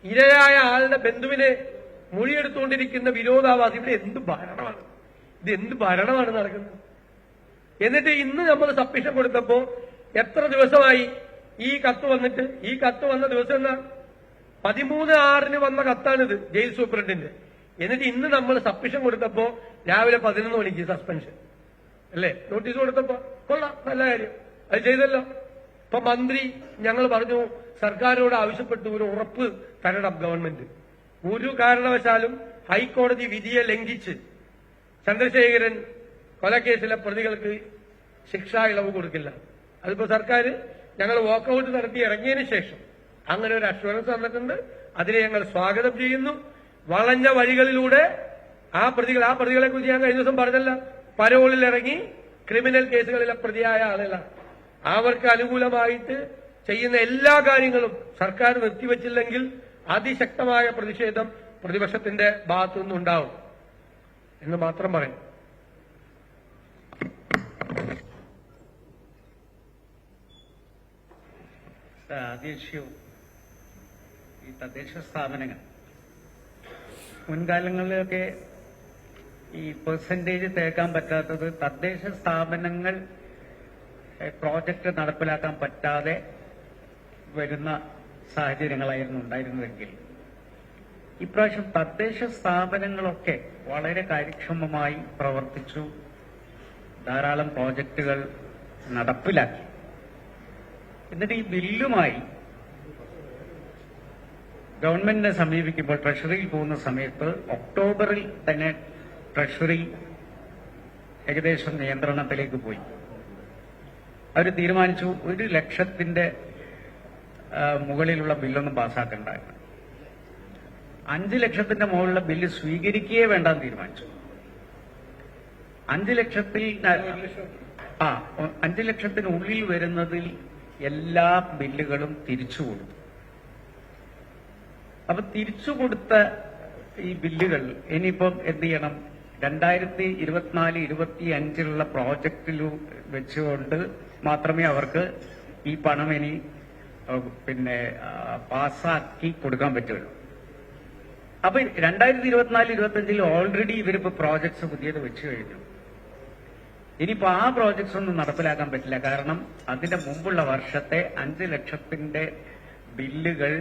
ഇരയായ ആളുടെ ബന്ധുവിനെ മൊഴിയെടുത്തുകൊണ്ടിരിക്കുന്ന വിരോധാഭാസം. ഇവിടെ എന്ത് ഭരണമാണ്? ഇത് എന്ത് ഭരണമാണ് നടക്കുന്നത്? എന്നിട്ട് ഇന്ന് നമ്മൾ സബ്മിഷൻ കൊടുത്തപ്പോ എത്ര ദിവസമായി ഈ കത്ത് വന്നിട്ട്? ഈ കത്ത് വന്ന ദിവസം എന്നാ 13/6 വന്ന കത്താണിത് ജയിൽ സൂപ്രണ്ടിന്റെ. എന്നിട്ട് ഇന്ന് നമ്മൾ സബ്മിഷൻ കൊടുത്തപ്പോ രാവിലെ 11 മണിക്ക് സസ്പെൻഷൻ അല്ലേ? നോട്ടീസ് കൊടുത്തപ്പോ കൊള്ളാം, നല്ല കാര്യം, അത് ചെയ്തല്ലോ. ഇപ്പൊ മന്ത്രി ഞങ്ങൾ പറഞ്ഞു സർക്കാരോട് ആവശ്യപ്പെട്ടു ഒരു ഉറപ്പ് തരണം ഗവൺമെന്റ്. ഒരു കാരണവശാലും ഹൈക്കോടതി വിധിയെ ലംഘിച്ച് ചന്ദ്രശേഖരൻ കൊലക്കേസിലെ പ്രതികൾക്ക് ശിക്ഷാ ഇളവ് കൊടുക്കില്ല. അതിപ്പോ സർക്കാർ ഞങ്ങൾ വാക്കൌട്ട് നടത്തി ഇറങ്ങിയതിന് ശേഷം അങ്ങനെ ഒരു അഷ്വറൻസ് തന്നിട്ടുണ്ട്. അതിനെ ഞങ്ങൾ സ്വാഗതം ചെയ്യുന്നു. വളഞ്ഞ വഴികളിലൂടെ ആ പ്രതികളെ കുറിച്ച് ഞാൻ കഴിഞ്ഞ ദിവസം പറഞ്ഞല്ല, പരോളിൽ ഇറങ്ങി ക്രിമിനൽ കേസുകളിലെ പ്രതിയായ ആളുകളാണ്. അവർക്ക് അനുകൂലമായിട്ട് ചെയ്യുന്ന എല്ലാ കാര്യങ്ങളും സർക്കാർ നിർത്തിവച്ചില്ലെങ്കിൽ അതിശക്തമായ പ്രതിഷേധം പ്രതിപക്ഷത്തിന്റെ ഭാഗത്തു നിന്നുണ്ടാവും എന്ന് മാത്രം പറയും. ആദ്യം ഈ തദ്ദേശ സ്ഥാപനങ്ങൾ മുൻകാലങ്ങളിലൊക്കെ ഈ പെർസെന്റേജ് തേക്കാൻ പറ്റാത്തത് തദ്ദേശ സ്ഥാപനങ്ങൾ പ്രോജക്റ്റ് നടപ്പിലാക്കാൻ പറ്റാതെ വരുന്ന സാഹചര്യങ്ങളായിരുന്നു ഉണ്ടായിരുന്നതെങ്കിൽ ഇപ്രാവശ്യം തദ്ദേശ സ്ഥാപനങ്ങളൊക്കെ വളരെ കാര്യക്ഷമമായി പ്രവർത്തിച്ചു, ധാരാളം പ്രോജക്റ്റുകൾ നടപ്പിലാക്കി. എന്നിട്ട് ഈ ബില്ലുമായി ഗവൺമെന്റിനെ സമീപിക്കുമ്പോൾ ട്രഷറിയിൽ പോകുന്ന സമയത്ത് ഒക്ടോബറിൽ തന്നെ ട്രഷറി ഏകദേശം നിയന്ത്രണത്തിലേക്ക് പോയി. അവർ തീരുമാനിച്ചു 1 ലക്ഷത്തിന്റെ മുകളിലുള്ള ബില്ലൊന്നും പാസ്സാക്കണ്ടായിരുന്നു. 5 ലക്ഷത്തിന്റെ മുകളിലുള്ള ബില്ല് സ്വീകരിക്കുകയേ വേണ്ടെന്ന് തീരുമാനിച്ചു. 5 ലക്ഷത്തിനുള്ളിൽ വരുന്നതിൽ എല്ലാ ബില്ലുകളും തിരിച്ചു കൊടുത്തു. അപ്പൊ തിരിച്ചു കൊടുത്ത ഈ ബില്ലുകൾ ഇനിയിപ്പം എന്ത് ചെയ്യണം? 2024-25 പ്രോജക്റ്റിൽ വെച്ചുകൊണ്ട് മാത്രമേ അവർക്ക് ഈ പണം ഇനി പാസ്സാക്കി കൊടുക്കാൻ പറ്റുള്ളൂ. അപ്പൊ 2024-25 ഓൾറെഡി ഇവരിപ്പോ പ്രോജക്ട്സ് പുതിയത് വെച്ചു കഴിഞ്ഞു. ഇനിയിപ്പോ ആ പ്രോജക്ട്സ് ഒന്നും നടപ്പിലാക്കാൻ പറ്റില്ല. കാരണം അതിന്റെ മുമ്പുള്ള വർഷത്തെ 5 ലക്ഷത്തിന്റെ ബില്ലുകൾ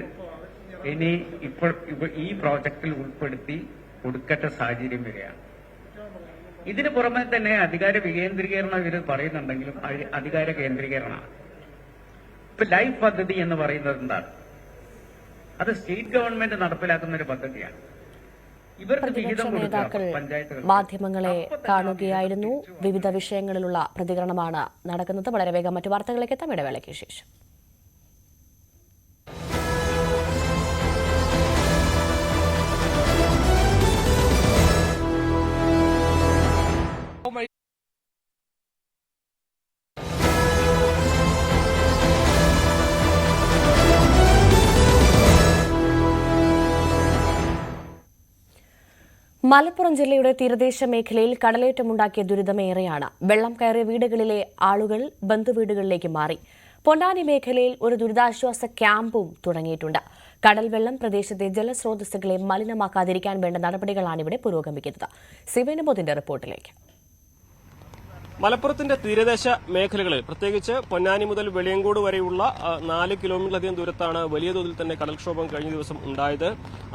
ഇനി ഇപ്പോൾ ഈ പ്രോജക്റ്റിൽ ഉൾപ്പെടുത്തി കൊടുക്കേണ്ട സാഹചര്യം വരികയാണ്. ഇതിന് പുറമെ തന്നെ അധികാര വികേന്ദ്രീകരണം ഇവർ പറയുന്നുണ്ടെങ്കിലും അധികാര കേന്ദ്രീകരണമാണ്. ഇപ്പൊ ലൈഫ് പദ്ധതി എന്ന് പറയുന്നത് എന്താണ്? അത് സ്റ്റേറ്റ് ഗവൺമെന്റ് നടപ്പിലാക്കുന്ന ഒരു പദ്ധതിയാണ്. പ്രതിപക്ഷ നേതാക്കൾ മാധ്യമങ്ങളെ കാണുകയായിരുന്നു. വിവിധ വിഷയങ്ങളിലുള്ള പ്രതികരണമാണ് നടക്കുന്നത്. വളരെ വേഗം മറ്റു വാർത്തകളിലേക്ക് എത്താം ഇടവേളയ്ക്ക് ശേഷം. മലപ്പുറം ജില്ലയുടെ തീരദേശ മേഖലയിൽ കടലേറ്റമുണ്ടാക്കിയ ദുരിതമേറെയാണ്. വെള്ളം കയറിയ വീടുകളിലെ ആളുകൾ ബന്ധുവീടുകളിലേക്ക് മാറി. പൊന്നാനി മേഖലയിൽ ഒരു ദുരിതാശ്വാസ ക്യാമ്പും തുടങ്ങിയിട്ടുണ്ട്. കടൽ വെള്ളം പ്രദേശത്തെ ജലസ്രോതസ്സുകളെ മലിനമാക്കാതിരിക്കാൻ വേണ്ട നടപടികളാണ് ഇവിടെ പുരോഗമിക്കുന്നത്. സിവേനബോധിന്റെ റിപ്പോർട്ടിലേക്ക്. മലപ്പുറത്തിന്റെ തീരദേശ മേഖലകളിൽ പ്രത്യേകിച്ച് പൊന്നാനി മുതൽ വെളിയങ്കോട് വരെയുള്ള 4 കിലോമീറ്ററിലധികം ദൂരത്താണ് വലിയ തോതിൽ തന്നെ കടൽക്ഷോഭം കഴിഞ്ഞ ദിവസം ഉണ്ടായത്.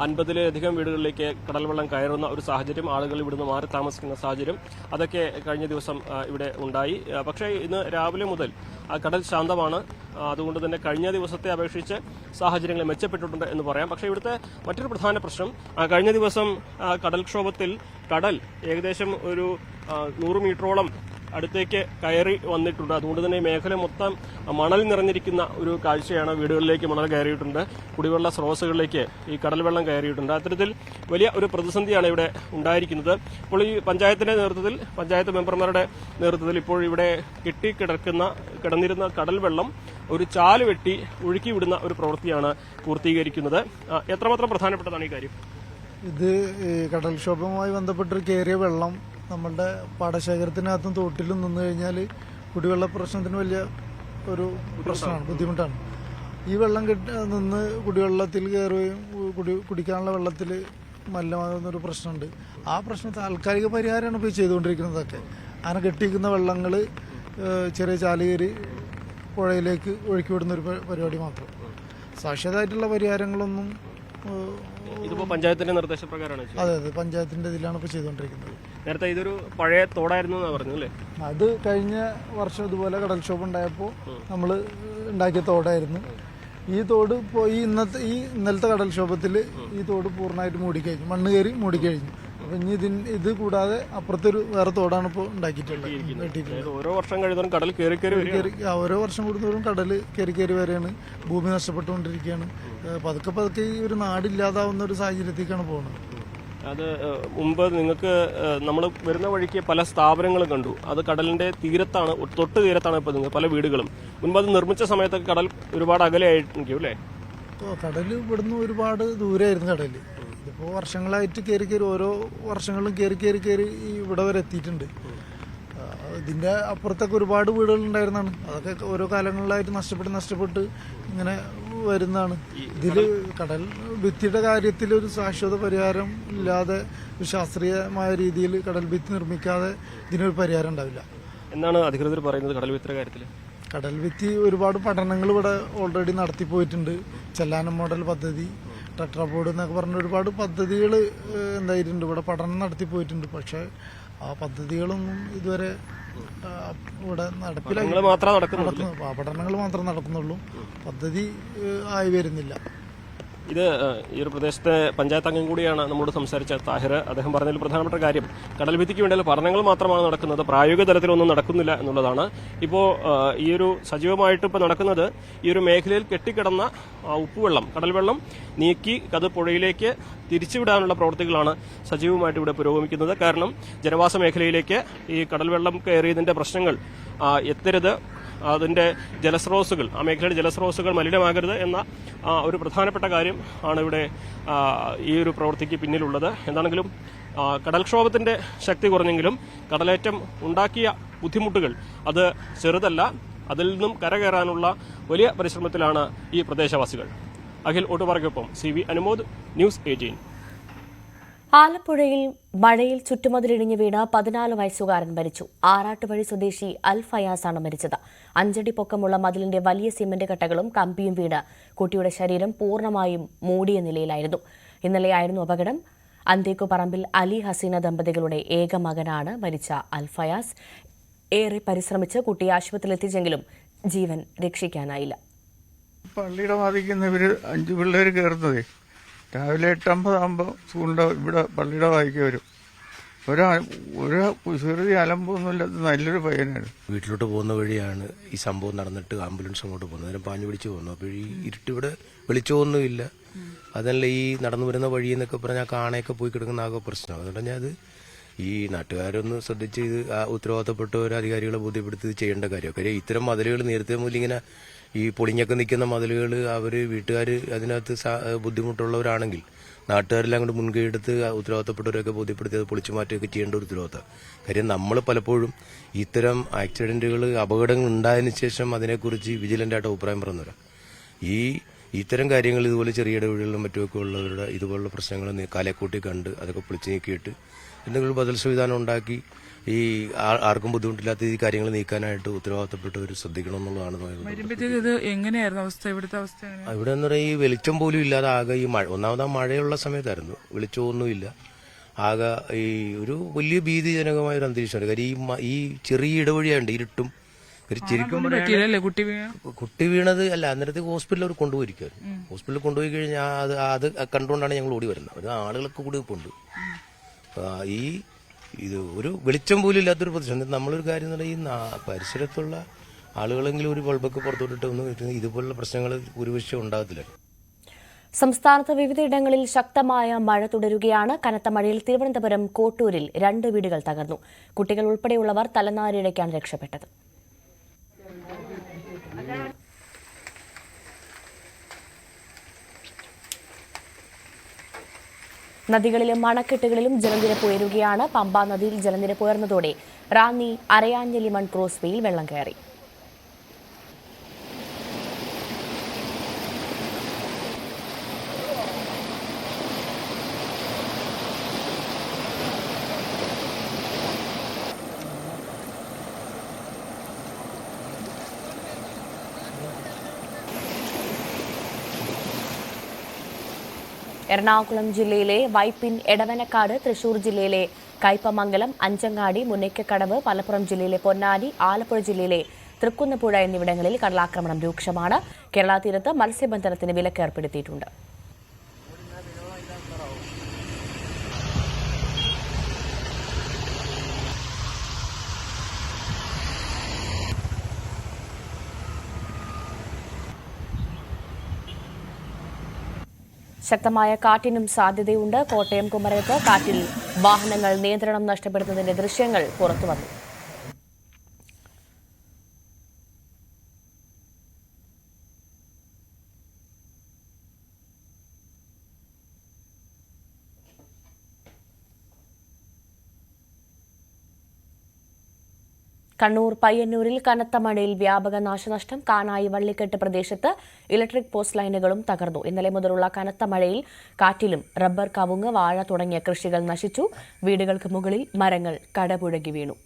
50-ലധികം വീടുകളിലേക്ക് കടൽവെള്ളം കയറുന്ന ഒരു സാഹചര്യം, ആളുകൾ ഇവിടുന്ന് മാറി താമസിക്കുന്ന സാഹചര്യം അതൊക്കെ കഴിഞ്ഞ ദിവസം ഇവിടെ ഉണ്ടായി. പക്ഷേ ഇന്ന് രാവിലെ മുതൽ കടൽ ശാന്തമാണ്. അതുകൊണ്ട് തന്നെ കഴിഞ്ഞ ദിവസത്തെ അപേക്ഷിച്ച് സാഹചര്യങ്ങൾ മെച്ചപ്പെട്ടിട്ടുണ്ട് എന്ന് പറയാം. പക്ഷേ ഇവിടുത്തെ മറ്റൊരു പ്രധാന പ്രശ്നം, കഴിഞ്ഞ ദിവസം കടൽക്ഷോഭത്തിൽ കടൽ ഏകദേശം ഒരു 100 മീറ്ററോളം അടുത്തേക്ക് കയറി വന്നിട്ടുണ്ട്. അതുകൊണ്ട് തന്നെ ഈ മേഖല മൊത്തം മണൽ നിറഞ്ഞിരിക്കുന്ന ഒരു കാഴ്ചയാണ്. വീടുകളിലേക്ക് മണൽ കയറിയിട്ടുണ്ട്, കുടിവെള്ള സ്രോതസ്സുകളിലേക്ക് ഈ കടൽ വെള്ളം കയറിയിട്ടുണ്ട്. അത്തരത്തിൽ വലിയ ഒരു പ്രതിസന്ധിയാണ് ഇവിടെ ഉണ്ടായിരിക്കുന്നത്. ഇപ്പോൾ ഈ പഞ്ചായത്തിന്റെ നേതൃത്വത്തിൽ, പഞ്ചായത്ത് മെമ്പർമാരുടെ നേതൃത്വത്തിൽ ഇപ്പോൾ ഇവിടെ കിടന്നിരുന്ന കടൽ വെള്ളം ഒരു ചാല് വെട്ടി ഒഴുക്കി വിടുന്ന ഒരു പ്രവൃത്തിയാണ് പൂർത്തീകരിക്കുന്നത്. എത്രമാത്രം പ്രധാനപ്പെട്ടതാണ് ഈ കാര്യം? ഇത് കടൽക്ഷോഭവുമായി ബന്ധപ്പെട്ട് കയറിയ വെള്ളം നമ്മളുടെ പാടശേഖരത്തിനകത്തും തോട്ടിലും നിന്ന് കഴിഞ്ഞാൽ കുടിവെള്ള പ്രശ്നത്തിന് വലിയ ഒരു പ്രശ്നമാണ്, ബുദ്ധിമുട്ടാണ്. ഈ വെള്ളം നിന്ന് കുടിവെള്ളത്തിൽ കയറുകയും കുടിക്കാനുള്ള വെള്ളത്തിൽ മലിനമാകുന്നൊരു പ്രശ്നമുണ്ട്. ആ പ്രശ്നം താൽക്കാലിക പരിഹാരമാണ് ഇപ്പോൾ ചെയ്തുകൊണ്ടിരിക്കുന്നതൊക്കെ. അങ്ങനെ കെട്ടിയിരിക്കുന്ന വെള്ളങ്ങൾ ചെറിയ ചാലുകയറി പുഴയിലേക്ക് ഒഴുക്കി വിടുന്ന ഒരു പരിപാടി മാത്രം. ശാശ്വതമായിട്ടുള്ള പരിഹാരങ്ങളൊന്നും ഇതിപ്പോ പഞ്ചായത്തിന്റെ നിർദ്ദേശപ്രകാരമാണ്. അതെ, പഞ്ചായത്തിന്റെ ഇതിലാണ് ഇപ്പോൾ ചെയ്തുകൊണ്ടിരിക്കുന്നത്. നേരത്തെ ഇതൊരു പഴയ തോടായിരുന്നു എന്നാ പറഞ്ഞു അല്ലേ? അത് കഴിഞ്ഞ വർഷം ഇതുപോലെ കടൽക്ഷോഭം ഉണ്ടായപ്പോൾ നമ്മൾ ഉണ്ടാക്കിയ തോടായിരുന്നു. ഈ തോട് ഇപ്പോൾ ഇന്നലത്തെ കടൽക്ഷോഭത്തിൽ ഈ തോട് പൂർണ്ണമായിട്ട് മൂടിക്കഴിഞ്ഞു, മണ്ണ് കയറി മൂടിക്കഴിഞ്ഞു. അപ്പൊ ഇനി ഇത് കൂടാതെ അപ്പുറത്തൊരു വേറെ തോടാണ് ഇപ്പോൾ ഉണ്ടാക്കിയിട്ടുള്ളത്. ഓരോ വർഷം കഴിയുന്നതും കടൽ ഓരോ വർഷം കൂടുന്നവരും കടൽ കയറി വരെയാണ്. ഭൂമി നഷ്ടപ്പെട്ടുകൊണ്ടിരിക്കുകയാണ്. പതുക്കെ ഈ ഒരു നാടില്ലാതാവുന്ന ഒരു സാഹചര്യത്തേക്കാണ് പോകുന്നത്. അത് മുമ്പ് നിങ്ങൾക്ക് നമ്മൾ വരുന്ന വഴിക്ക് പല സ്ഥാപനങ്ങളും കണ്ടു. അത് കടലിന്റെ തീരത്താണ്, തൊട്ട് തീരത്താണ് ഇപ്പോൾ നിങ്ങൾ പല വീടുകളും. മുൻപ് അത് നിർമ്മിച്ച സമയത്തൊക്കെ കടൽ ഒരുപാട് അകലെയായിരിക്കും അല്ലേ? കടൽ ഇവിടുന്ന് ഒരുപാട് ദൂരമായിരുന്നു കടല്. ഇതിപ്പോൾ വർഷങ്ങളായിട്ട് കയറി ഓരോ വർഷങ്ങളിലും കയറി ഇവിടെ വരെ എത്തിയിട്ടുണ്ട്. ഇതിന്റെ അപ്പുറത്തൊക്കെ ഒരുപാട് വീടുകൾ ഉണ്ടായിരുന്നതാണ്. അതൊക്കെ ഓരോ കാലങ്ങളിലായിട്ട് നഷ്ടപ്പെട്ട് ഇങ്ങനെ വരുന്നതാണ്. ഇതിൽ കടൽ ഭിത്തിയുടെ കാര്യത്തിൽ ഒരു ശാശ്വത പരിഹാരം ഇല്ലാതെ, ഒരു ശാസ്ത്രീയമായ രീതിയിൽ കടൽ ഭിത്തി നിർമ്മിക്കാതെ ഇതിനൊരു പരിഹാരം ഉണ്ടാവില്ല എന്നാണ് അധികൃതർ പറയുന്നത്. കടൽ ഭിത്തിയുടെ കാര്യത്തിൽ കടൽ ഭിത്തി ഒരുപാട് പഠനങ്ങൾ ഇവിടെ ഓൾറെഡി നടത്തിപ്പോയിട്ടുണ്ട്. ചെല്ലാനം മോഡൽ പദ്ധതി, ടെട്രാപോഡ് എന്നൊക്കെ പറഞ്ഞ ഒരുപാട് പദ്ധതികൾ എന്തായിട്ടുണ്ട്, ഇവിടെ പഠനം നടത്തിപ്പോയിട്ടുണ്ട്. പക്ഷെ ആ പദ്ധതികളൊന്നും ഇതുവരെ ഇവിടെ നടപ്പിലാക്കി പഠനങ്ങൾ മാത്രം നടക്കുന്നുള്ളൂ, പദ്ധതി ആയി വരുന്നില്ല. ഇത് ഈ ഒരു പ്രദേശത്തെ പഞ്ചായത്ത് അംഗം കൂടിയാണ് നമ്മോട് സംസാരിച്ച താഹിർ. അദ്ദേഹം പറഞ്ഞതിൽ പ്രധാനപ്പെട്ട കാര്യം കടൽ ഭിത്തിക്ക് വേണ്ടിയുള്ള പഠനങ്ങൾ മാത്രമാണ് നടക്കുന്നത്, പ്രായോഗിക തലത്തിലൊന്നും നടക്കുന്നില്ല എന്നുള്ളതാണ്. ഇപ്പോൾ ഈ ഒരു സജീവമായിട്ട് ഇപ്പോൾ നടക്കുന്നത് ഈ ഒരു മേഖലയിൽ കെട്ടിക്കിടന്ന ഉപ്പുവെള്ളം, കടൽവെള്ളം നീക്കി അത് പുഴയിലേക്ക് തിരിച്ചുവിടാനുള്ള പ്രവൃത്തികളാണ് സജീവമായിട്ട് ഇവിടെ പുരോഗമിക്കുന്നത്. കാരണം ജനവാസ മേഖലയിലേക്ക് ഈ കടൽവെള്ളം കയറിയതിന്റെ പ്രശ്നങ്ങൾ എത്തരുത്, അതിന്റെ ജലസ്രോതസ്സുകൾ, ആ മേഖലയുടെ ജലസ്രോതസ്സുകൾ മലിനമാകരുത് എന്ന ഒരു പ്രധാനപ്പെട്ട കാര്യം ആണ് ഇവിടെ ഈ ഒരു പ്രവൃത്തിക്ക് പിന്നിലുള്ളത്. എന്താണെങ്കിലും കടൽക്ഷോഭത്തിന്റെ ശക്തി കുറഞ്ഞെങ്കിലും കടലേറ്റം ഉണ്ടാക്കിയ ബുദ്ധിമുട്ടുകൾ അത് ചെറുതല്ല. അതിൽ നിന്നും കരകയറാനുള്ള വലിയ പരിശ്രമത്തിലാണ് ഈ പ്രദേശവാസികൾ. അഖിൽ ഓട്ടുപാറയ്ക്കൊപ്പം CV അനുമോദ്, ന്യൂസ് 18. ആലപ്പുഴയിൽ മഴയിൽ ചുറ്റുമതിലിടിഞ്ഞ് വീണ് 14 വയസ്സുകാരൻ മരിച്ചു. ആറാട്ടുവഴി സ്വദേശി അൽ ഫയാസാണ് മരിച്ചത്. 5 അടി പൊക്കമുള്ള മതിലിന്റെ വലിയ സിമന്റ് കട്ടകളും കമ്പിയും വീണ് കുട്ടിയുടെ ശരീരം പൂർണ്ണമായും മൂടിയ നിലയിലായിരുന്നു. ഇന്നലെയായിരുന്നു അപകടം. അന്തേക്കുപറമ്പിൽ അലി ഹസീന ദമ്പതികളുടെ ഏക മകനാണ് മരിച്ച അൽ ഫയാസ്. ഏറെ പരിശ്രമിച്ച് കുട്ടിയെ ആശുപത്രിയിലെത്തിച്ചെങ്കിലും ജീവൻ രക്ഷിക്കാനായില്ല. പള്ളിയുടെ വാദിക്കുന്ന ഇവര് 5 പിള്ളേർ കയറുന്നതേ രാവിലെ 8:50 സ്കൂളിന്റെ ഇവിടെ പള്ളിയുടെ വായിക്ക് വരും. ഒരു കുസൃതി അലമ്പൊന്നുമില്ലാത്ത നല്ലൊരു പയ്യനാണ്. വീട്ടിലോട്ട് പോകുന്ന വഴിയാണ് ഈ സംഭവം നടന്നിട്ട് ആംബുലൻസ് അങ്ങോട്ട് പോകുന്നത്. അതിനെ പാഞ്ഞു പിടിച്ച് പോകുന്നു. അപ്പോൾ ഈ ഇരുട്ടിവിടെ വെളിച്ചമൊന്നുമില്ല. അതല്ല ഈ നടന്നു വരുന്ന വഴി എന്നൊക്കെ പറഞ്ഞാൽ കാണയൊക്കെ പോയി കിടക്കുന്ന ആകെ പ്രശ്നം. അതുകൊണ്ട് ഞാൻ അത് ഈ നാട്ടുകാരൊന്ന് ശ്രദ്ധിച്ച് ഇത് ഉത്തരവാദിത്തപ്പെട്ട ഒരു അധികാരികളെ ബോധ്യപ്പെടുത്തി ചെയ്യേണ്ട കാര്യം. കാര്യം ഇത്തരം മതിലുകൾ നേരത്തെ മുതൽ ഇങ്ങനെ ഈ പൊളിഞ്ഞൊക്കെ നിൽക്കുന്ന മതിലുകൾ വീട്ടുകാർ അതിനകത്ത് ബുദ്ധിമുട്ടുള്ളവരാണെങ്കിൽ നാട്ടുകാരെല്ലാം കൊണ്ട് മുൻകൈ എടുത്ത് ഉത്തരവാദിത്തപ്പെട്ടവരൊക്കെ ബോധ്യപ്പെടുത്തി അത് പൊളിച്ചു മാറ്റുകയൊക്കെ ചെയ്യേണ്ട ഒരു ഉത്തരവാദിത്തം. കാര്യം നമ്മൾ പലപ്പോഴും ഇത്തരം ആക്സിഡന്റുകൾ, അപകടങ്ങൾ ഉണ്ടായതിനു ശേഷം അതിനെക്കുറിച്ച് വിജിലന്റായിട്ട് അഭിപ്രായം പറയുന്നവരാ. ഈ ഇത്തരം കാര്യങ്ങൾ ഇതുപോലെ ചെറിയ ഇടപെടലുകളും മറ്റുമൊക്കെ ഉള്ളവരുടെ ഇതുപോലുള്ള പ്രശ്നങ്ങൾ കാലേക്കൂട്ടി കണ്ട് അതൊക്കെ പൊളിച്ചു നീക്കിയിട്ട് എന്തെങ്കിലും ബദൽ സംവിധാനം ഉണ്ടാക്കി ഈ ആർക്കും ബുദ്ധിമുട്ടില്ലാത്ത ഈ കാര്യങ്ങൾ നീക്കാനായിട്ട് ഉത്തരവാദിത്തപ്പെട്ടവർ ശ്രദ്ധിക്കണം എന്നുള്ളതാണ്. ഇത് എങ്ങനെയായിരുന്നു അവസ്ഥ? ഇവിടുത്തെ അവസ്ഥ ഇവിടെ എന്ന് പറയുക ഈ വെളിച്ചം പോലും ഇല്ലാതെ ആകെ ഈ ഒന്നാമത് മഴയുള്ള സമയത്തായിരുന്നു, വെളിച്ചമൊന്നുമില്ല. ആകെ ഈ ഒരു വലിയ ഭീതിജനകമായ ഒരു അന്തരീക്ഷമാണ്. കാര്യം ഈ ചെറിയ ഇടവഴിയുണ്ട്, ഇരുട്ടും ശരിക്കും കുട്ടി വീണത് അല്ല, അന്നേരത്തേക്ക് ഹോസ്പിറ്റലിൽ അവർ കൊണ്ടുപോയിരിക്കുമായിരുന്നു. ഹോസ്പിറ്റലിൽ കൊണ്ടുപോയി കഴിഞ്ഞാൽ അത് കണ്ടുകൊണ്ടാണ് ഞങ്ങൾ ഓടി വരുന്നത്. അത് ആളുകളൊക്കെ കൂടി ഉണ്ട്. ഈ ഇത് ഒരു വെളിച്ചം പോലും ഇല്ലാത്തൊരു പ്രദേശം. നമ്മളൊരു കാര്യം എന്ന് പറഞ്ഞാൽ ഈ പരിസരത്തുള്ള ആളുകളെങ്കിലും ഒരു ബൾബൊക്കെ പുറത്തോട്ടിട്ട് ഒന്നും ഇതുപോലുള്ള പ്രശ്നങ്ങൾ ഒരുപക്ഷെ ഉണ്ടാകത്തില്ല. സംസ്ഥാനത്ത് വിവിധയിടങ്ങളിൽ ശക്തമായ മഴ തുടരുകയാണ്. കനത്ത മഴയിൽ തിരുവനന്തപുരം കോട്ടൂരിൽ 2 വീടുകൾ തകർന്നു. കുട്ടികൾ ഉൾപ്പെടെയുള്ളവർ തലനാരിഴയ്ക്കാണ് രക്ഷപ്പെട്ടത്. നദികളിലും അണക്കെട്ടുകളിലും ജലനിരപ്പ് ഉയരുകയാണ്. പമ്പാ നദിയിൽ ജലനിരപ്പ് ഉയർന്നതോടെ റാന്നി അരയാഞ്ഞലിമൺ ക്രോസ് വേയിൽ വെള്ളം കയറി. എറണാകുളം ജില്ലയിലെ വൈപ്പിൻ, എടവനക്കാട്, തൃശൂർ ജില്ലയിലെ കയ്പമംഗലം, അഞ്ചങ്ങാടി, മുന്നയ്ക്കക്കടവ്, മലപ്പുറം ജില്ലയിലെ പൊന്നാനി, ആലപ്പുഴ ജില്ലയിലെ തൃക്കുന്നപ്പുഴ എന്നിവിടങ്ങളിൽ കടലാക്രമണം രൂക്ഷമാണ്. കേരള തീരത്ത് മത്സ്യബന്ധനത്തിന് വിലക്ക് ഏർപ്പെടുത്തിയിട്ടുണ്ട്. ശക്തമായ കാറ്റിനും സാധ്യതയുണ്ട്. കോട്ടയം കുമരകത്ത് കാറ്റിൽ വാഹനങ്ങൾ നിയന്ത്രണം നഷ്ടപ്പെടുന്നതിന്റെ ദൃശ്യങ്ങൾ പുറത്തുവന്നു. കണ്ണൂർ പയ്യന്നൂരിൽ കനത്ത മഴയിൽ വ്യാപക നാശനഷ്ടം. കാനായി വള്ളിക്കെട്ട് പ്രദേശത്ത് ഇലക്ട്രിക് പോസ്റ്റ് ലൈനുകളും തകർന്നു. ഇന്നലെ മുതലുള്ള കനത്ത മഴയിൽ കാറ്റിലും റബ്ബർ, കവുങ്ങ്, വാഴ തുടങ്ങിയ കൃഷികൾ നശിച്ചു. വീടുകൾക്ക് മുകളിൽ മരങ്ങൾ കടപുഴകി വീണു.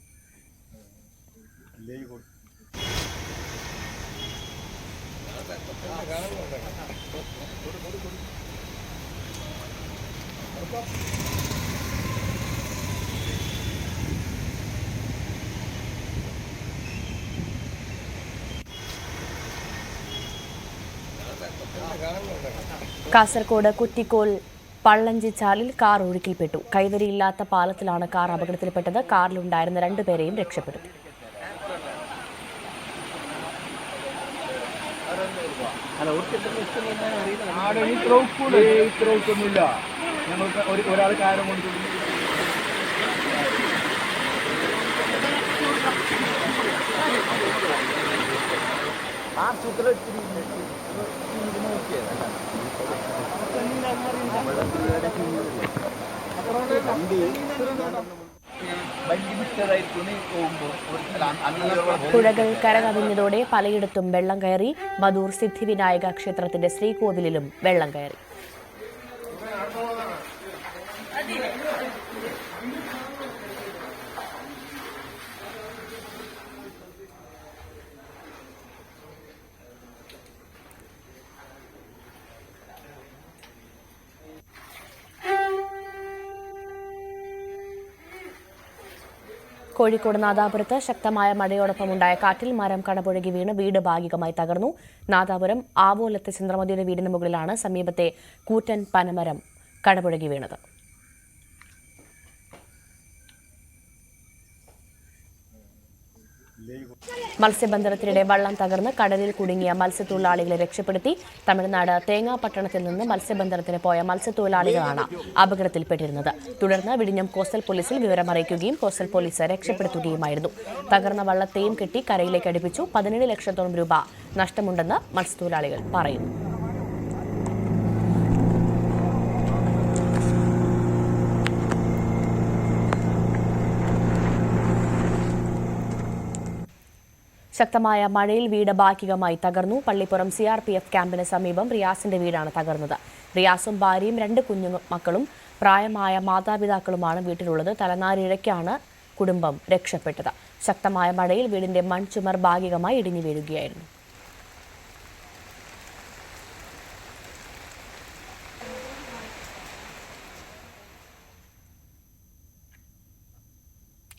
കാസർകോട് കുറ്റിക്കോൽ പള്ളഞ്ചിച്ചാലിൽ കാർ ഒഴുക്കിൽപ്പെട്ടു. കൈവരിയില്ലാത്ത പാലത്തിലാണ് കാർ അപകടത്തിൽപ്പെട്ടത്. കാറിലുണ്ടായിരുന്ന 2 പേരെയും രക്ഷപ്പെടുത്തി. ഒരാൾ കാര്യം കൊണ്ട് പുഴകൾ കരകവിഞ്ഞതോടെ പലയിടത്തും വെള്ളം കയറി. മധൂർ സിദ്ധിവിനായക ക്ഷേത്രത്തിന്റെ ശ്രീകോവിലിലും വെള്ളം കയറി. കോഴിക്കോട് നാദാപുരത്ത് ശക്തമായ മഴയോടൊപ്പമുണ്ടായ കാറ്റിൽ മരം കടപുഴകി വീണ് വീട് ഭാഗികമായി തകർന്നു. നാദാപുരം ആവോലത്തെ ചന്ദ്രമതിയുടെ വീടിന് മുകളിലാണ് സമീപത്തെ കൂറ്റൻ പനമരം കടപുഴകി വീണത്. മത്സ്യബന്ധനത്തിനിടെ വള്ളം തകർന്ന് കടലിൽ കുടുങ്ങിയ മത്സ്യത്തൊഴിലാളികളെ രക്ഷപ്പെടുത്തി. തമിഴ്നാട് തേങ്ങാപട്ടണത്തിൽ നിന്ന് മത്സ്യബന്ധനത്തിന് പോയ മത്സ്യത്തൊഴിലാളികളാണ് അപകടത്തിൽപ്പെട്ടിരുന്നത്. തുടർന്ന് വിഴിഞ്ഞം കോസ്റ്റൽ പോലീസിൽ വിവരമറിയിക്കുകയും കോസ്റ്റൽ പോലീസ് രക്ഷപ്പെടുത്തുകയുമായിരുന്നു. തകർന്ന വള്ളത്തെയും കെട്ടി കരയിലേക്ക് അടുപ്പിച്ചു. 17 ലക്ഷത്തോളം രൂപ നഷ്ടമുണ്ടെന്ന് മത്സ്യത്തൊഴിലാളികൾ പറയുന്നു. ശക്തമായ മഴയിൽ വീട് ഭാഗികമായി തകർന്നു. പള്ളിപ്പുറം CRPF ക്യാമ്പിന് സമീപം റിയാസിന്റെ വീടാണ് തകർന്നത്. റിയാസും ഭാര്യയും 2 കുഞ്ഞുമക്കളും പ്രായമായ മാതാപിതാക്കളുമാണ് വീട്ടിലുള്ളത്. തലനാരിഴയ്ക്കാണ് കുടുംബം രക്ഷപ്പെട്ടത്. ശക്തമായ മഴയിൽ വീടിന്റെ മൺചുമർ ഭാഗികമായി ഇടിഞ്ഞു വീഴുകയായിരുന്നു.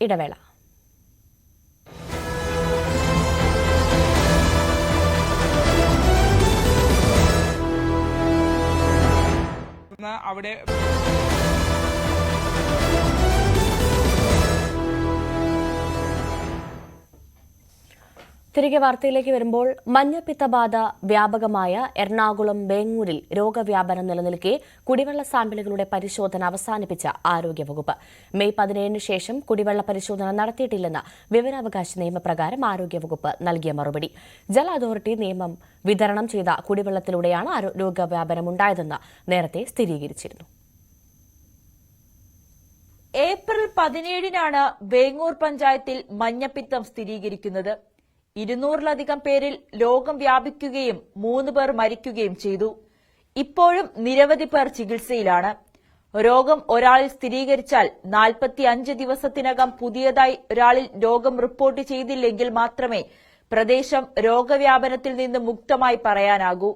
ഇടവേള. അവിടെ തിരികെ വാർത്തയിലേക്ക് വരുമ്പോൾ മഞ്ഞപ്പിത്തബാധ വ്യാപകമായ എറണാകുളം വേങ്ങൂരിൽ രോഗവ്യാപനം നിലനിൽക്കെ കുടിവെള്ള സാമ്പിളുകളുടെ പരിശോധന അവസാനിപ്പിച്ച ആരോഗ്യവകുപ്പ്. മെയ് 17 ശേഷം കുടിവെള്ള പരിശോധന നടത്തിയിട്ടില്ലെന്ന വിവരാവകാശ നിയമപ്രകാരം ആരോഗ്യവകുപ്പ് നൽകിയ മറുപടി. ജല അതോറിറ്റി നിയമം വിതരണം ചെയ്ത കുടിവെള്ളത്തിലൂടെയാണ് രോഗവ്യാപനമുണ്ടായതെന്ന് നേരത്തെ സ്ഥിരീകരിച്ചിരുന്നു. ഏപ്രിൽ 17 വേങ്ങൂർ പഞ്ചായത്തിൽ മഞ്ഞപ്പിത്തം സ്ഥിരീകരിക്കുന്നത്. 200-ലധികം പേരിൽ രോഗം വ്യാപിക്കുകയും 3 പേർ മരിക്കുകയും ചെയ്തു. ഇപ്പോഴും നിരവധി പേർ ചികിത്സയിലാണ്. രോഗം ഒരാളിൽ സ്ഥിരീകരിച്ചാൽ 45 ദിവസത്തിനകം പുതിയതായി ഒരാളിൽ രോഗം റിപ്പോർട്ട് ചെയ്തില്ലെങ്കിൽ മാത്രമേ പ്രദേശം രോഗവ്യാപനത്തിൽ നിന്ന് മുക്തമായി പറയാനാകൂ.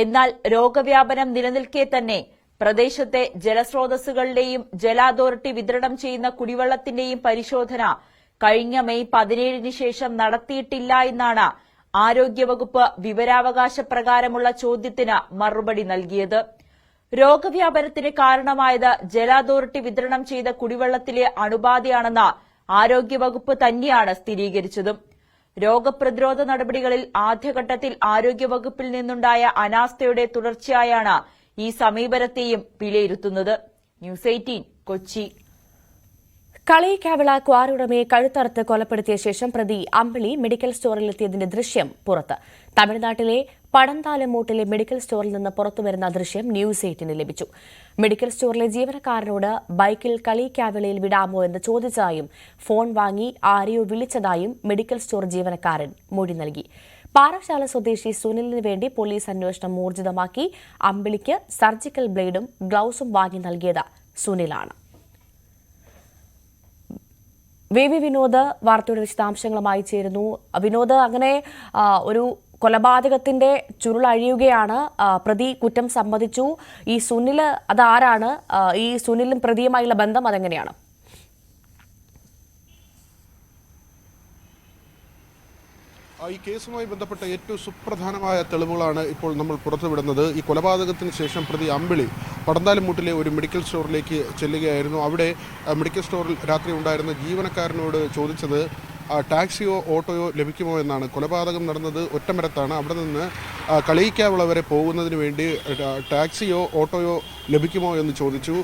എന്നാൽ രോഗവ്യാപനം നിലനിൽക്കെ തന്നെ പ്രദേശത്തെ ജലസ്രോതസ്സുകളുടെയും ജല അതോറിറ്റി വിതരണം ചെയ്യുന്ന കുടിവെള്ളത്തിന്റെയും പരിശോധന കഴിഞ്ഞ മെയ് 17 ശേഷം നടത്തിയിട്ടില്ല എന്നാണ് ആരോഗ്യവകുപ്പ് വിവരാവകാശ പ്രകാരമുള്ള ചോദ്യത്തിന് മറുപടി നൽകിയത്. രോഗവ്യാപനത്തിന് കാരണമായത് ജല അതോറിറ്റി വിതരണം ചെയ്ത കുടിവെള്ളത്തിലെ അണുബാധയാണെന്ന് ആരോഗ്യവകുപ്പ് തന്നെയാണ് സ്ഥിരീകരിച്ചതും. രോഗപ്രതിരോധ നടപടികളിൽ ആദ്യഘട്ടത്തിൽ ആരോഗ്യവകുപ്പിൽ നിന്നുണ്ടായ അനാസ്ഥയുടെ തുടർച്ചയായാണ് ഈ സമീപനത്തെയും വിലയിരുത്തുന്നത്. ന്യൂസ് 18 കൊച്ചി. കളിയിക്കാവിള ക്വാറി ഉടമയെ കഴുത്തറുത്ത് കൊലപ്പെടുത്തിയ ശേഷം പ്രതി അമ്പിളി മെഡിക്കൽ സ്റ്റോറിലെത്തിയതിന്റെ ദൃശ്യം പുറത്ത്. തമിഴ്നാട്ടിലെ പടന്താലമൂട്ടിലെ മെഡിക്കൽ സ്റ്റോറിൽ നിന്ന് പുറത്തുവരുന്ന ദൃശ്യം ന്യൂസ് 18 ലഭിച്ചു. മെഡിക്കൽ സ്റ്റോറിലെ ജീവനക്കാരനോട് ബൈക്കിൽ കളിയിക്കാവിളയിൽ വിടാമോ എന്ന് ചോദിച്ചതായും ഫോൺ വാങ്ങി ആരെയോ വിളിച്ചതായും മെഡിക്കൽ സ്റ്റോർ ജീവനക്കാരൻ മൊഴി നൽകി. പാറശാല സ്വദേശി സുനിലിന് വേണ്ടി പോലീസ് അന്വേഷണം ഊർജിതമാക്കി. അമ്പിളിക്ക് സർജിക്കൽ ബ്ലേഡും ഗ്ലൌസും വാങ്ങി നൽകിയത് സുനിലാണ്. വി വിനോദ് വാർത്തയുടെ വിശദാംശങ്ങളുമായി ചേരുന്നു. വിനോദ്, അങ്ങനെ ഒരു കൊലപാതകത്തിന്റെ ചുരുളഴിയുകയാണ്. പ്രതി കുറ്റം സമ്മതിച്ചു. ഈ സുനിൽ അതാരാണ്? ഈ സുനിലും പ്രതിയുമായുള്ള ബന്ധം അതെങ്ങനെയാണ്? ഈ കേസുമായി ബന്ധപ്പെട്ട ഏറ്റവും സുപ്രധാനമായ തെളിവുകളാണ് ഇപ്പോൾ നമ്മൾ പുറത്തുവിടുന്നത്. ഈ കൊലപാതകത്തിന് ശേഷം പ്രതി അമ്പിളി പടന്താലമൂട്ടിലെ ഒരു മെഡിക്കൽ സ്റ്റോറിലേക്ക് ചെല്ലുകയായിരുന്നു. അവിടെ മെഡിക്കൽ സ്റ്റോറിൽ രാത്രി ഉണ്ടായിരുന്ന ജീവനക്കാരനോട് ചോദിച്ചത് ടാക്സിയോ ഓട്ടോയോ ലഭിക്കുമോ എന്നാണ്. കൊലപാതകം നടന്നത് ഒറ്റമരത്താണ്. അവിടെ നിന്ന് കളിയിക്കാവിള വരെ പോകുന്നതിന് വേണ്ടി ടാക്സിയോ ഓട്ടോയോ ലഭിക്കുമോ എന്ന് ചോദിച്ചു.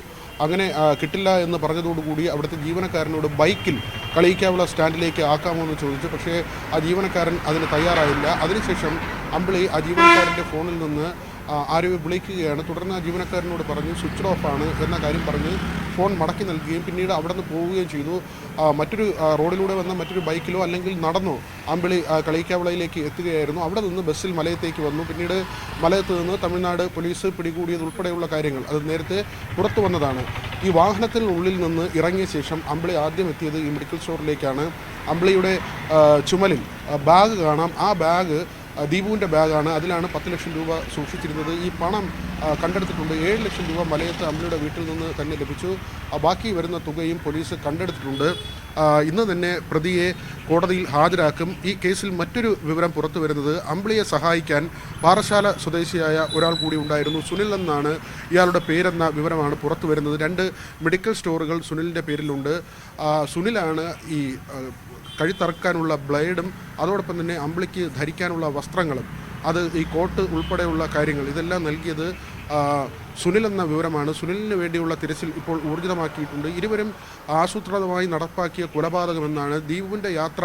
അങ്ങനെ കിട്ടില്ല എന്ന് പറഞ്ഞതോടുകൂടി അവിടുത്തെ ജീവനക്കാരനോട് ബൈക്കിൽ കളിയിക്കാവിള സ്റ്റാൻഡിലേക്ക് ആക്കാമോ എന്ന് ചോദിച്ചു. പക്ഷേ ആ ജീവനക്കാരൻ അതിന് തയ്യാറായില്ല. അതിനുശേഷം അമ്പിളി ആ ജീവനക്കാരൻ്റെ ഫോണിൽ നിന്ന് ആരെയോ വിളിക്കുകയാണ്. തുടർന്ന് ആ ജീവനക്കാരനോട് പറഞ്ഞു സ്വിച്ച് ഓഫ് ആണ് എന്ന കാര്യം പറഞ്ഞ് ഫോൺ മടക്കി നൽകുകയും പിന്നീട് അവിടെ നിന്ന് പോവുകയും ചെയ്തു. മറ്റൊരു റോഡിലൂടെ വന്ന മറ്റൊരു ബൈക്കിലോ അല്ലെങ്കിൽ നടന്നോ അമ്പിളി കളിയിക്കാവിളയിലേക്ക് എത്തുകയായിരുന്നു. അവിടെ നിന്ന് ബസ്സിൽ മലയത്തേക്ക് വന്നു. പിന്നീട് മലയത്ത് നിന്ന് തമിഴ്നാട് പോലീസ് പിടികൂടിയതുൾപ്പെടെയുള്ള കാര്യങ്ങൾ അത് നേരത്തെ പുറത്തു വന്നതാണ്. ഈ വാഹനത്തിനുള്ളിൽ നിന്ന് ഇറങ്ങിയ ശേഷം അമ്പിളി ആദ്യം എത്തിയത് ഈ മെഡിക്കൽ സ്റ്റോറിലേക്കാണ്. അമ്പിളിയുടെ ചുമലിൽ ബാഗ് കാണാം. ആ ബാഗ് ദീപുവിൻ്റെ ബാഗാണ്. അതിലാണ് 10 ലക്ഷം രൂപ സൂക്ഷിച്ചിരുന്നത്. ഈ പണം കണ്ടെടുത്തിട്ടുണ്ട്. 7 ലക്ഷം രൂപ മലയത്ത് അമ്പിളിയുടെ വീട്ടിൽ നിന്ന് തന്നെ ലഭിച്ചു. ബാക്കി വരുന്ന തുകയും പോലീസ് കണ്ടെടുത്തിട്ടുണ്ട്. ഇന്ന് തന്നെ പ്രതിയെ കോടതിയിൽ ഹാജരാക്കും. ഈ കേസിൽ മറ്റൊരു വിവരം പുറത്തു വരുന്നത് അമ്പിളിയെ സഹായിക്കാൻ പാറശാല സ്വദേശിയായ ഒരാൾ കൂടി ഉണ്ടായിരുന്നു. സുനിൽ എന്നാണ് ഇയാളുടെ പേരെന്ന വിവരമാണ് പുറത്തു വരുന്നത്. 2 മെഡിക്കൽ സ്റ്റോറുകൾ സുനിലിൻ്റെ പേരിലുണ്ട്. സുനിലാണ് ഈ കഴുത്തറക്കാനുള്ള ബ്ലേഡും അതോടൊപ്പം തന്നെ അമ്പിളിക്ക് ധരിക്കാനുള്ള വസ്ത്രങ്ങളും അത് ഈ കോട്ട് ഉൾപ്പെടെയുള്ള കാര്യങ്ങൾ ഇതെല്ലാം നൽകിയത് സുനിൽ എന്ന വിവരമാണ്. സുനിലിന് വേണ്ടിയുള്ള തിരച്ചിൽ ഇപ്പോൾ ഊർജിതമാക്കിയിട്ടുണ്ട്. ഇരുവരും ആസൂത്രിതമായി നടപ്പാക്കിയ കൊലപാതകമെന്നാണ്. ദീപുവിൻ്റെ യാത്ര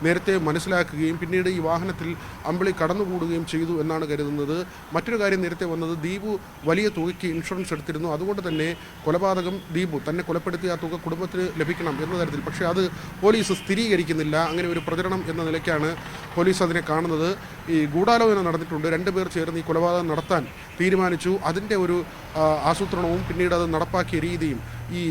നേരത്തെ മനസ്സിലാക്കുകയും പിന്നീട് ഈ വാഹനത്തിൽ അമ്പിളി കടന്നുകൂടുകയും ചെയ്തു എന്നാണ് കരുതുന്നത്. മറ്റൊരു കാര്യം നേരത്തെ വന്നത്, ദീപു വലിയ തുകയ്ക്ക് ഇൻഷുറൻസ് എടുത്തിരുന്നു. അതുകൊണ്ട് തന്നെ കൊലപാതകം ദീപു തന്നെ കൊലപ്പെടുത്തിയ ആ തുക കുടുംബത്തിന് ലഭിക്കണം എന്ന തരത്തിൽ. പക്ഷേ അത് പോലീസ് സ്ഥിരീകരിക്കുന്നില്ല. അങ്ങനെ ഒരു പ്രചരണം എന്ന നിലയ്ക്കാണ് പോലീസ് അതിനെ കാണുന്നത്. ഈ ഗൂഢാലോചന നടന്നിട്ടുണ്ട്. രണ്ടുപേർ ചേർന്ന് ഈ കൊലപാതകം നടത്താൻ തീരുമാനിച്ചു. അതിൻ്റെ ഒരു ആസൂത്രണവും പിന്നീട് അത് നടപ്പാക്കിയ രീതിയും ഈ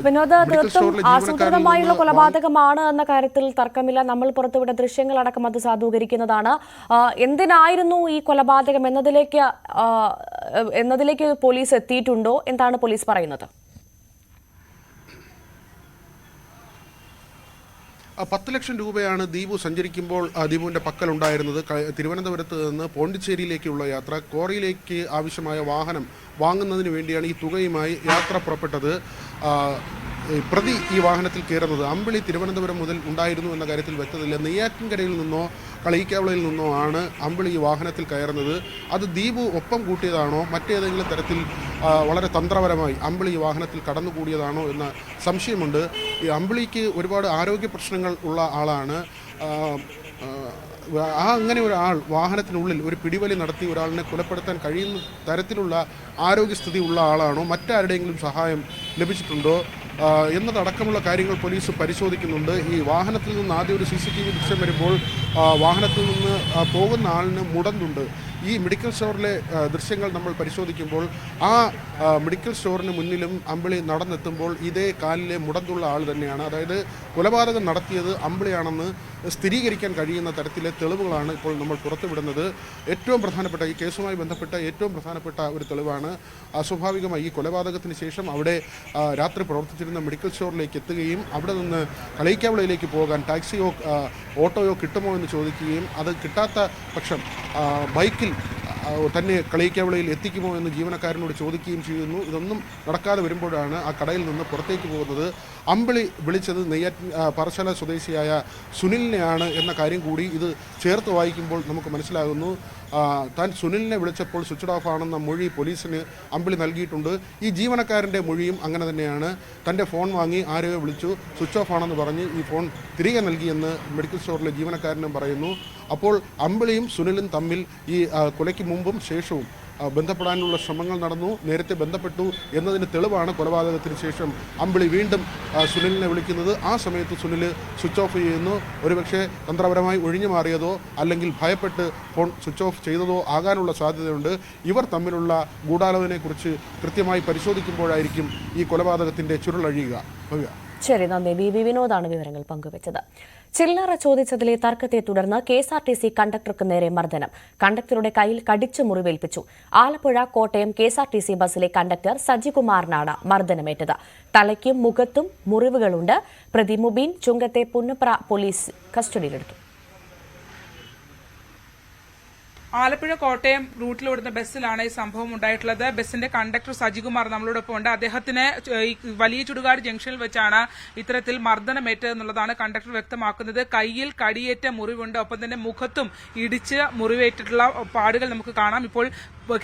വിനോദ്, തീർത്തും ആസൂത്രിതമായുള്ള കൊലപാതകമാണ് എന്ന കാര്യത്തിൽ തർക്കമില്ല. നമ്മൾ പുറത്തുവിട്ട ദൃശ്യങ്ങളടക്കം അത് സാധൂകരിക്കുന്നതാണ്. എന്തിനായിരുന്നു ഈ കൊലപാതകം എന്നതിലേക്ക് പോലീസ് എത്തിയിട്ടുണ്ടോ? എന്താണ് പോലീസ് പറയുന്നത്? 10 ലക്ഷം രൂപയാണ് ദീപു സഞ്ചരിക്കുമ്പോൾ ദീപുവിൻ്റെ പക്കലുണ്ടായിരുന്നത്. തിരുവനന്തപുരത്ത് നിന്ന് പോണ്ടിച്ചേരിയിലേക്കുള്ള യാത്ര, ക്വാറിയിലേക്ക് ആവശ്യമായ വാഹനം വാങ്ങുന്നതിന് വേണ്ടിയാണ് ഈ തുകയുമായി യാത്ര പുറപ്പെട്ടത്. പ്രതി ഈ വാഹനത്തിൽ കയറുന്നത് അമ്പിളി തിരുവനന്തപുരം മുതൽ ഉണ്ടായിരുന്നു എന്ന കാര്യത്തിൽ വ്യക്തതയില്ല. നെയ്യാറ്റിൻകരയിൽ നിന്നോ കളയിക്കാവിളയിൽ നിന്നോ ആണ് അമ്പിളി ഈ വാഹനത്തിൽ കയറുന്നത്. അത് ദീപു ഒപ്പം കൂട്ടിയതാണോ, മറ്റേതെങ്കിലും തരത്തിൽ വളരെ തന്ത്രപരമായി അമ്പിളി ഈ വാഹനത്തിൽ കടന്നുകൂടിയതാണോ എന്ന സംശയമുണ്ട്. ഈ അമ്പിളിക്ക് ഒരുപാട് ആരോഗ്യ പ്രശ്നങ്ങൾ ഉള്ള ആളാണ്. അങ്ങനെ ഒരാൾ വാഹനത്തിനുള്ളിൽ ഒരു പിടിവലി നടത്തി ഒരാളിനെ കൊലപ്പെടുത്താൻ കഴിയുന്ന തരത്തിലുള്ള ആരോഗ്യസ്ഥിതി ഉള്ള ആളാണോ, മറ്റാരുടെയെങ്കിലും സഹായം ലഭിച്ചിട്ടുണ്ടോ എന്നതടക്കമുള്ള കാര്യങ്ങൾ പോലീസ് പരിശോധിക്കുന്നുണ്ട്. ഈ വാഹനത്തിൽ നിന്ന് ആദ്യം ഒരു CCTV ദൃശ്യം വരുമ്പോൾ വാഹനത്തിൽ നിന്ന് പോകുന്ന ആളിന് മുടന്തുണ്ട്. ഈ മെഡിക്കൽ സ്റ്റോറിലെ ദൃശ്യങ്ങൾ നമ്മൾ പരിശോധിക്കുമ്പോൾ ആ മെഡിക്കൽ സ്റ്റോറിന് മുന്നിലും അമ്പിളി നടന്നെത്തുമ്പോൾ ഇതേ കാലിലെ മുടന്തുള്ള ആൾ തന്നെയാണ്. അതായത് കൊലപാതകം നടത്തിയത് അമ്പിളിയാണെന്ന് സ്ഥിരീകരിക്കാൻ കഴിയുന്ന തരത്തിലെ തെളിവുകളാണ് ഇപ്പോൾ നമ്മൾ പുറത്തുവിടുന്നത്. ഏറ്റവും പ്രധാനപ്പെട്ട ഈ കേസുമായി ബന്ധപ്പെട്ട ഏറ്റവും പ്രധാനപ്പെട്ട ഒരു തെളിവാണ് സ്വാഭാവികമായി ഈ കൊലപാതകത്തിന് ശേഷം അവിടെ രാത്രി പ്രവർത്തിച്ചിരുന്ന മെഡിക്കൽ സ്റ്റോറിലേക്ക് എത്തുകയും അവിടെ നിന്ന് കളയിക്കാവിളയിലേക്ക് പോകാൻ ടാക്സിയോ ഓട്ടോയോ കിട്ടുമോ എന്ന് ചോദിക്കുകയും അത് കിട്ടാത്ത പക്ഷം ബൈക്കിൽ തന്നെ കളയിക്കാവിളയിൽ എത്തിക്കുമോ എന്ന് ജീവനക്കാരനോട് ചോദിക്കുകയും ചെയ്യുന്നു. ഇതൊന്നും നടക്കാതെ വരുമ്പോഴാണ് ആ കടയിൽ നിന്ന് പുറത്തേക്ക് പോകുന്നത്. അമ്പിളി വിളിച്ചത് പാറശാല സ്വദേശിയായ സുനിലിനെയാണ് എന്ന കാര്യം കൂടി ഇത് ചേർത്ത് വായിക്കുമ്പോൾ നമുക്ക് മനസ്സിലാകുന്നു. താൻ സുനിലിനെ വിളിച്ചപ്പോൾ സ്വിച്ച് ഓഫ് ആണെന്ന മൊഴി പോലീസിന് അമ്പിളി നൽകിയിട്ടുണ്ട്. ഈ ജീവനക്കാരൻ്റെ മൊഴിയും അങ്ങനെ തന്നെയാണ്. തൻ്റെ ഫോൺ വാങ്ങി ആരെയോ വിളിച്ചു, സ്വിച്ച് ഓഫ് ആണെന്ന് പറഞ്ഞ് ഈ ഫോൺ തിരികെ നൽകിയെന്ന് മെഡിക്കൽ സ്റ്റോറിലെ ജീവനക്കാരനും പറയുന്നു. അപ്പോൾ അമ്പിളിയും സുനിലും തമ്മിൽ ഈ കൊലയ്ക്ക് മുമ്പും ശേഷവും ബന്ധപ്പെടാനുള്ള ശ്രമങ്ങൾ നടന്നു. നേരത്തെ ബന്ധപ്പെട്ടു എന്നതിന് തെളിവാണ് കൊലപാതകത്തിന് ശേഷം അമ്പിളി വീണ്ടും സുനിലിനെ വിളിക്കുന്നത്. ആ സമയത്ത് സുനിൽ സ്വിച്ച് ഓഫ് ചെയ്യുന്നു. ഒരുപക്ഷെ തന്ത്രപരമായി ഒഴിഞ്ഞു മാറിയതോ അല്ലെങ്കിൽ ഭയപ്പെട്ട് ഫോൺ സ്വിച്ച് ഓഫ് ചെയ്തതോ ആകാനുള്ള സാധ്യതയുണ്ട്. ഇവർ തമ്മിലുള്ള ഗൂഢാലോചനയെക്കുറിച്ച് കൃത്യമായി പരിശോധിക്കുമ്പോഴായിരിക്കും ഈ കൊലപാതകത്തിൻ്റെ ചുരുളഴിയുക. ശരി, നന്ദി. ബി വിനോദാണ് വിവരങ്ങൾ പങ്കുവച്ചത്. ചില്ലറ ചോദിച്ചതിലെ തർക്കത്തെ തുടർന്ന് KSRTC കണ്ടക്ടർക്ക് നേരെ മർദ്ദനം. കണ്ടക്ടറുടെ കയ്യിൽ കടിച്ചു മുറിവേൽപ്പിച്ചു. ആലപ്പുഴ കോട്ടയം KSRTC ബസ്സിലെ കണ്ടക്ടർ സജികുമാറിനാണ് മർദ്ദനമേറ്റത്. തലയ്ക്കും മുഖത്തും മുറിവുകളുണ്ട്. പ്രതി മുബീൻ ചുങ്കത്തെ പുന്നപ്ര പോലീസ് കസ്റ്റഡിയിലെടുത്തു. ആലപ്പുഴ കോട്ടയം റൂട്ടിലോടുന്ന ബസ്സിലാണ് ഈ സംഭവം ഉണ്ടായിട്ടുള്ളത്. ബസ്സിന്റെ കണ്ടക്ടർ സജികുമാർ നമ്മളോടൊപ്പം ഉണ്ട്. അദ്ദേഹത്തിന് വലിയ ചുടുകാട് ജംഗ്ഷനിൽ വെച്ചാണ് ഇത്തരത്തിൽ മർദ്ദനമേറ്റതെന്നുള്ളതാണ് കണ്ടക്ടർ വ്യക്തമാക്കുന്നത്. കയ്യിൽ കടിയേറ്റ മുറിവുണ്ട്. ഒപ്പം തന്നെ മുഖത്തും ഇടിച്ച് മുറിവേറ്റിട്ടുള്ള പാടുകൾ നമുക്ക് കാണാം. ഇപ്പോൾ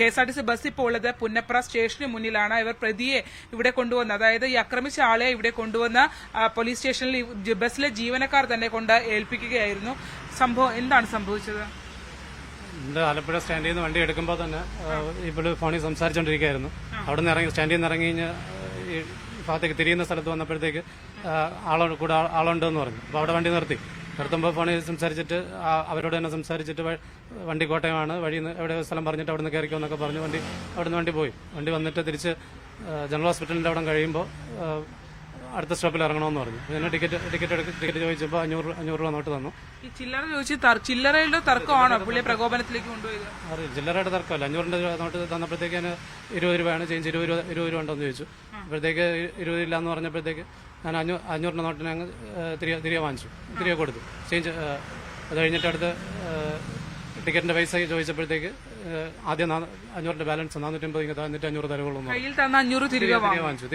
KSRTC ബസ് ഇപ്പോൾ ഉള്ളത് പുന്നപ്ര സ്റ്റേഷന് മുന്നിലാണ്. ഇവർ പ്രതിയെ ഇവിടെ കൊണ്ടുവന്ന്, അതായത് ഈ ആക്രമിച്ച ആളെ ഇവിടെ കൊണ്ടുവന്ന് പോലീസ് സ്റ്റേഷനിൽ ബസ്സിലെ ജീവനക്കാർ തന്നെ കൊണ്ട് ഏൽപ്പിക്കുകയായിരുന്നു. സംഭവം എന്താണ് സംഭവിച്ചത്? ആലപ്പുഴ സ്റ്റാൻഡിൽ നിന്ന് വണ്ടി എടുക്കുമ്പോൾ തന്നെ ഇപ്പോൾ ഫോണിൽ സംസാരിച്ചുകൊണ്ടിരിക്കുകയായിരുന്നു. അവിടെ നിന്ന് ഇറങ്ങി സ്റ്റാൻഡിൽ നിന്ന് ഇറങ്ങി കഴിഞ്ഞ് ഈ ഭാഗത്തേക്ക് തിരിയുന്ന സ്ഥലത്ത് വന്നപ്പോഴത്തേക്ക് കൂടെ ആളുണ്ടെന്ന് പറഞ്ഞു. അപ്പോൾ അവിടെ വണ്ടി നിർത്തുമ്പോൾ ഫോണിൽ സംസാരിച്ചിട്ട് അവരോട് തന്നെ സംസാരിച്ചിട്ട് വണ്ടി കോട്ടയമാണ്, വഴി എവിടെ സ്ഥലം പറഞ്ഞിട്ട് അവിടെ നിന്ന് കയറിക്കോ എന്നൊക്കെ പറഞ്ഞു. അവിടെ നിന്ന് വണ്ടി പോയി. വണ്ടി വന്നിട്ട് തിരിച്ച് ജനറൽ ഹോസ്പിറ്റലിൻ്റെ അവിടെ കഴിയുമ്പോൾ അടുത്ത സ്റ്റോപ്പിൽ ഇറങ്ങണമെന്ന് പറഞ്ഞു. പിന്നെ ടിക്കറ്റ് ചോദിച്ചപ്പോൾ 500 രൂപ നോട്ട് തന്നു. ഈ ചില്ലറ ചോദിച്ച് ചില്ലറയുടെ തർക്കമാണോ പുള്ളിയെ പ്രകോപനത്തിലേക്ക് കൊണ്ടുപോയത്? ചില്ലറയുടെ തർക്കമല്ല. 500 നോട്ട് തന്നപ്പോഴത്തേക്ക് 20 രൂപയാണ് ചേഞ്ച്, 20 രൂപ ഉണ്ടോന്ന് ചോദിച്ചു. അപ്പോഴത്തേക്ക് 20 ഇല്ല എന്ന് പറഞ്ഞപ്പോഴത്തേക്ക് ഞാൻ 500 നോട്ടിന് അങ്ങ് തിരികെ വാങ്ങിച്ചു, തിരികെ കൊടുത്തു ചേഞ്ച്. അത് കഴിഞ്ഞിട്ട് അടുത്ത് ടിക്കറ്റിന്റെ പൈസ ചോദിച്ചപ്പോഴത്തേക്ക് ആദ്യം 500 ബാലൻസ് 450 തന്നിട്ട് 500 തരുള്ളൂ. കയ്യിൽ തന്ന 500 തിരികെ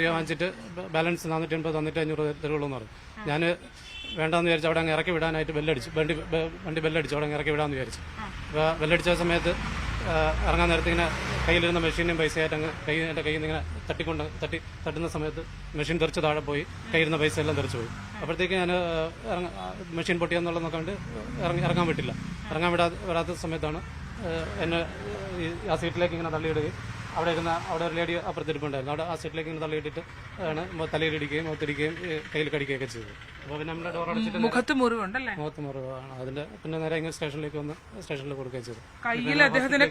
വാങ്ങിച്ചിട്ട് ബാലൻസ് 480 തന്നിട്ട് 500 തരുള്ളൂ എന്ന് പറഞ്ഞു. ഞാൻ വേണ്ടെന്ന് വിചാരിച്ചു. അവിടെ അങ്ങ് ഇറക്കി വിടാനായിട്ട് ബെല്ലടിച്ചു. വണ്ടി ബെല്ലടിച്ചു. അവിടെ അങ്ങ് ഇറക്കി വിടാമെന്ന് വിചാരിച്ചു. അപ്പോൾ ബെല്ലടിച്ച സമയത്ത് ഇറങ്ങാൻ നേരത്തെ ഇങ്ങനെ കയ്യിലിരുന്ന മെഷീനും പൈസയായിട്ട് അങ്ങ് എൻ്റെ കയ്യിൽ നിന്ന് ഇങ്ങനെ തട്ടുന്ന സമയത്ത് മെഷീൻ തെറിച്ച് താഴെ പോയി, കയ്യിരുന്ന പൈസ എല്ലാം തെറിച്ചു പോയി. അപ്പോഴത്തേക്ക് ഞാൻ മെഷീൻ പൊട്ടിയെന്നുള്ളത് നോക്കാൻ വേണ്ടി ഇറങ്ങാൻ വിട്ടില്ല. ഇറങ്ങാൻ വരാത്ത സമയത്താണ് എന്നെ ആ സീറ്റിലേക്ക് ഇങ്ങനെ തള്ളിയിടുകയും അവിടെ ഒരു ലേഡി അപ്പുറത്തിരിപ്പുണ്ടായിരുന്നു. അവിടെ ആ സീറ്റിലേക്ക് ഇങ്ങനെ തള്ളിയിട്ടിട്ട് ആണ് തലയിലിടിക്കുകയും മുഖത്തിരിക്കുകയും കയ്യിൽ കടിക്കുകയൊക്കെ ചെയ്തു. അപ്പോൾ പിന്നെ നമ്മുടെ ഡോർ അടച്ചിട്ട് മുഖത്ത് മുറിവുണ്ടല്ലേ? മുഖത്ത് മുറിവാണ്. അതിന്റെ പിന്നെ നേരെ ഇങ്ങനെ സ്റ്റേഷനിലേക്ക് വന്ന് സ്റ്റേഷനിൽ കൊടുക്കുകയും ചെയ്തു. കയ്യിൽ അദ്ദേഹത്തിന്റെ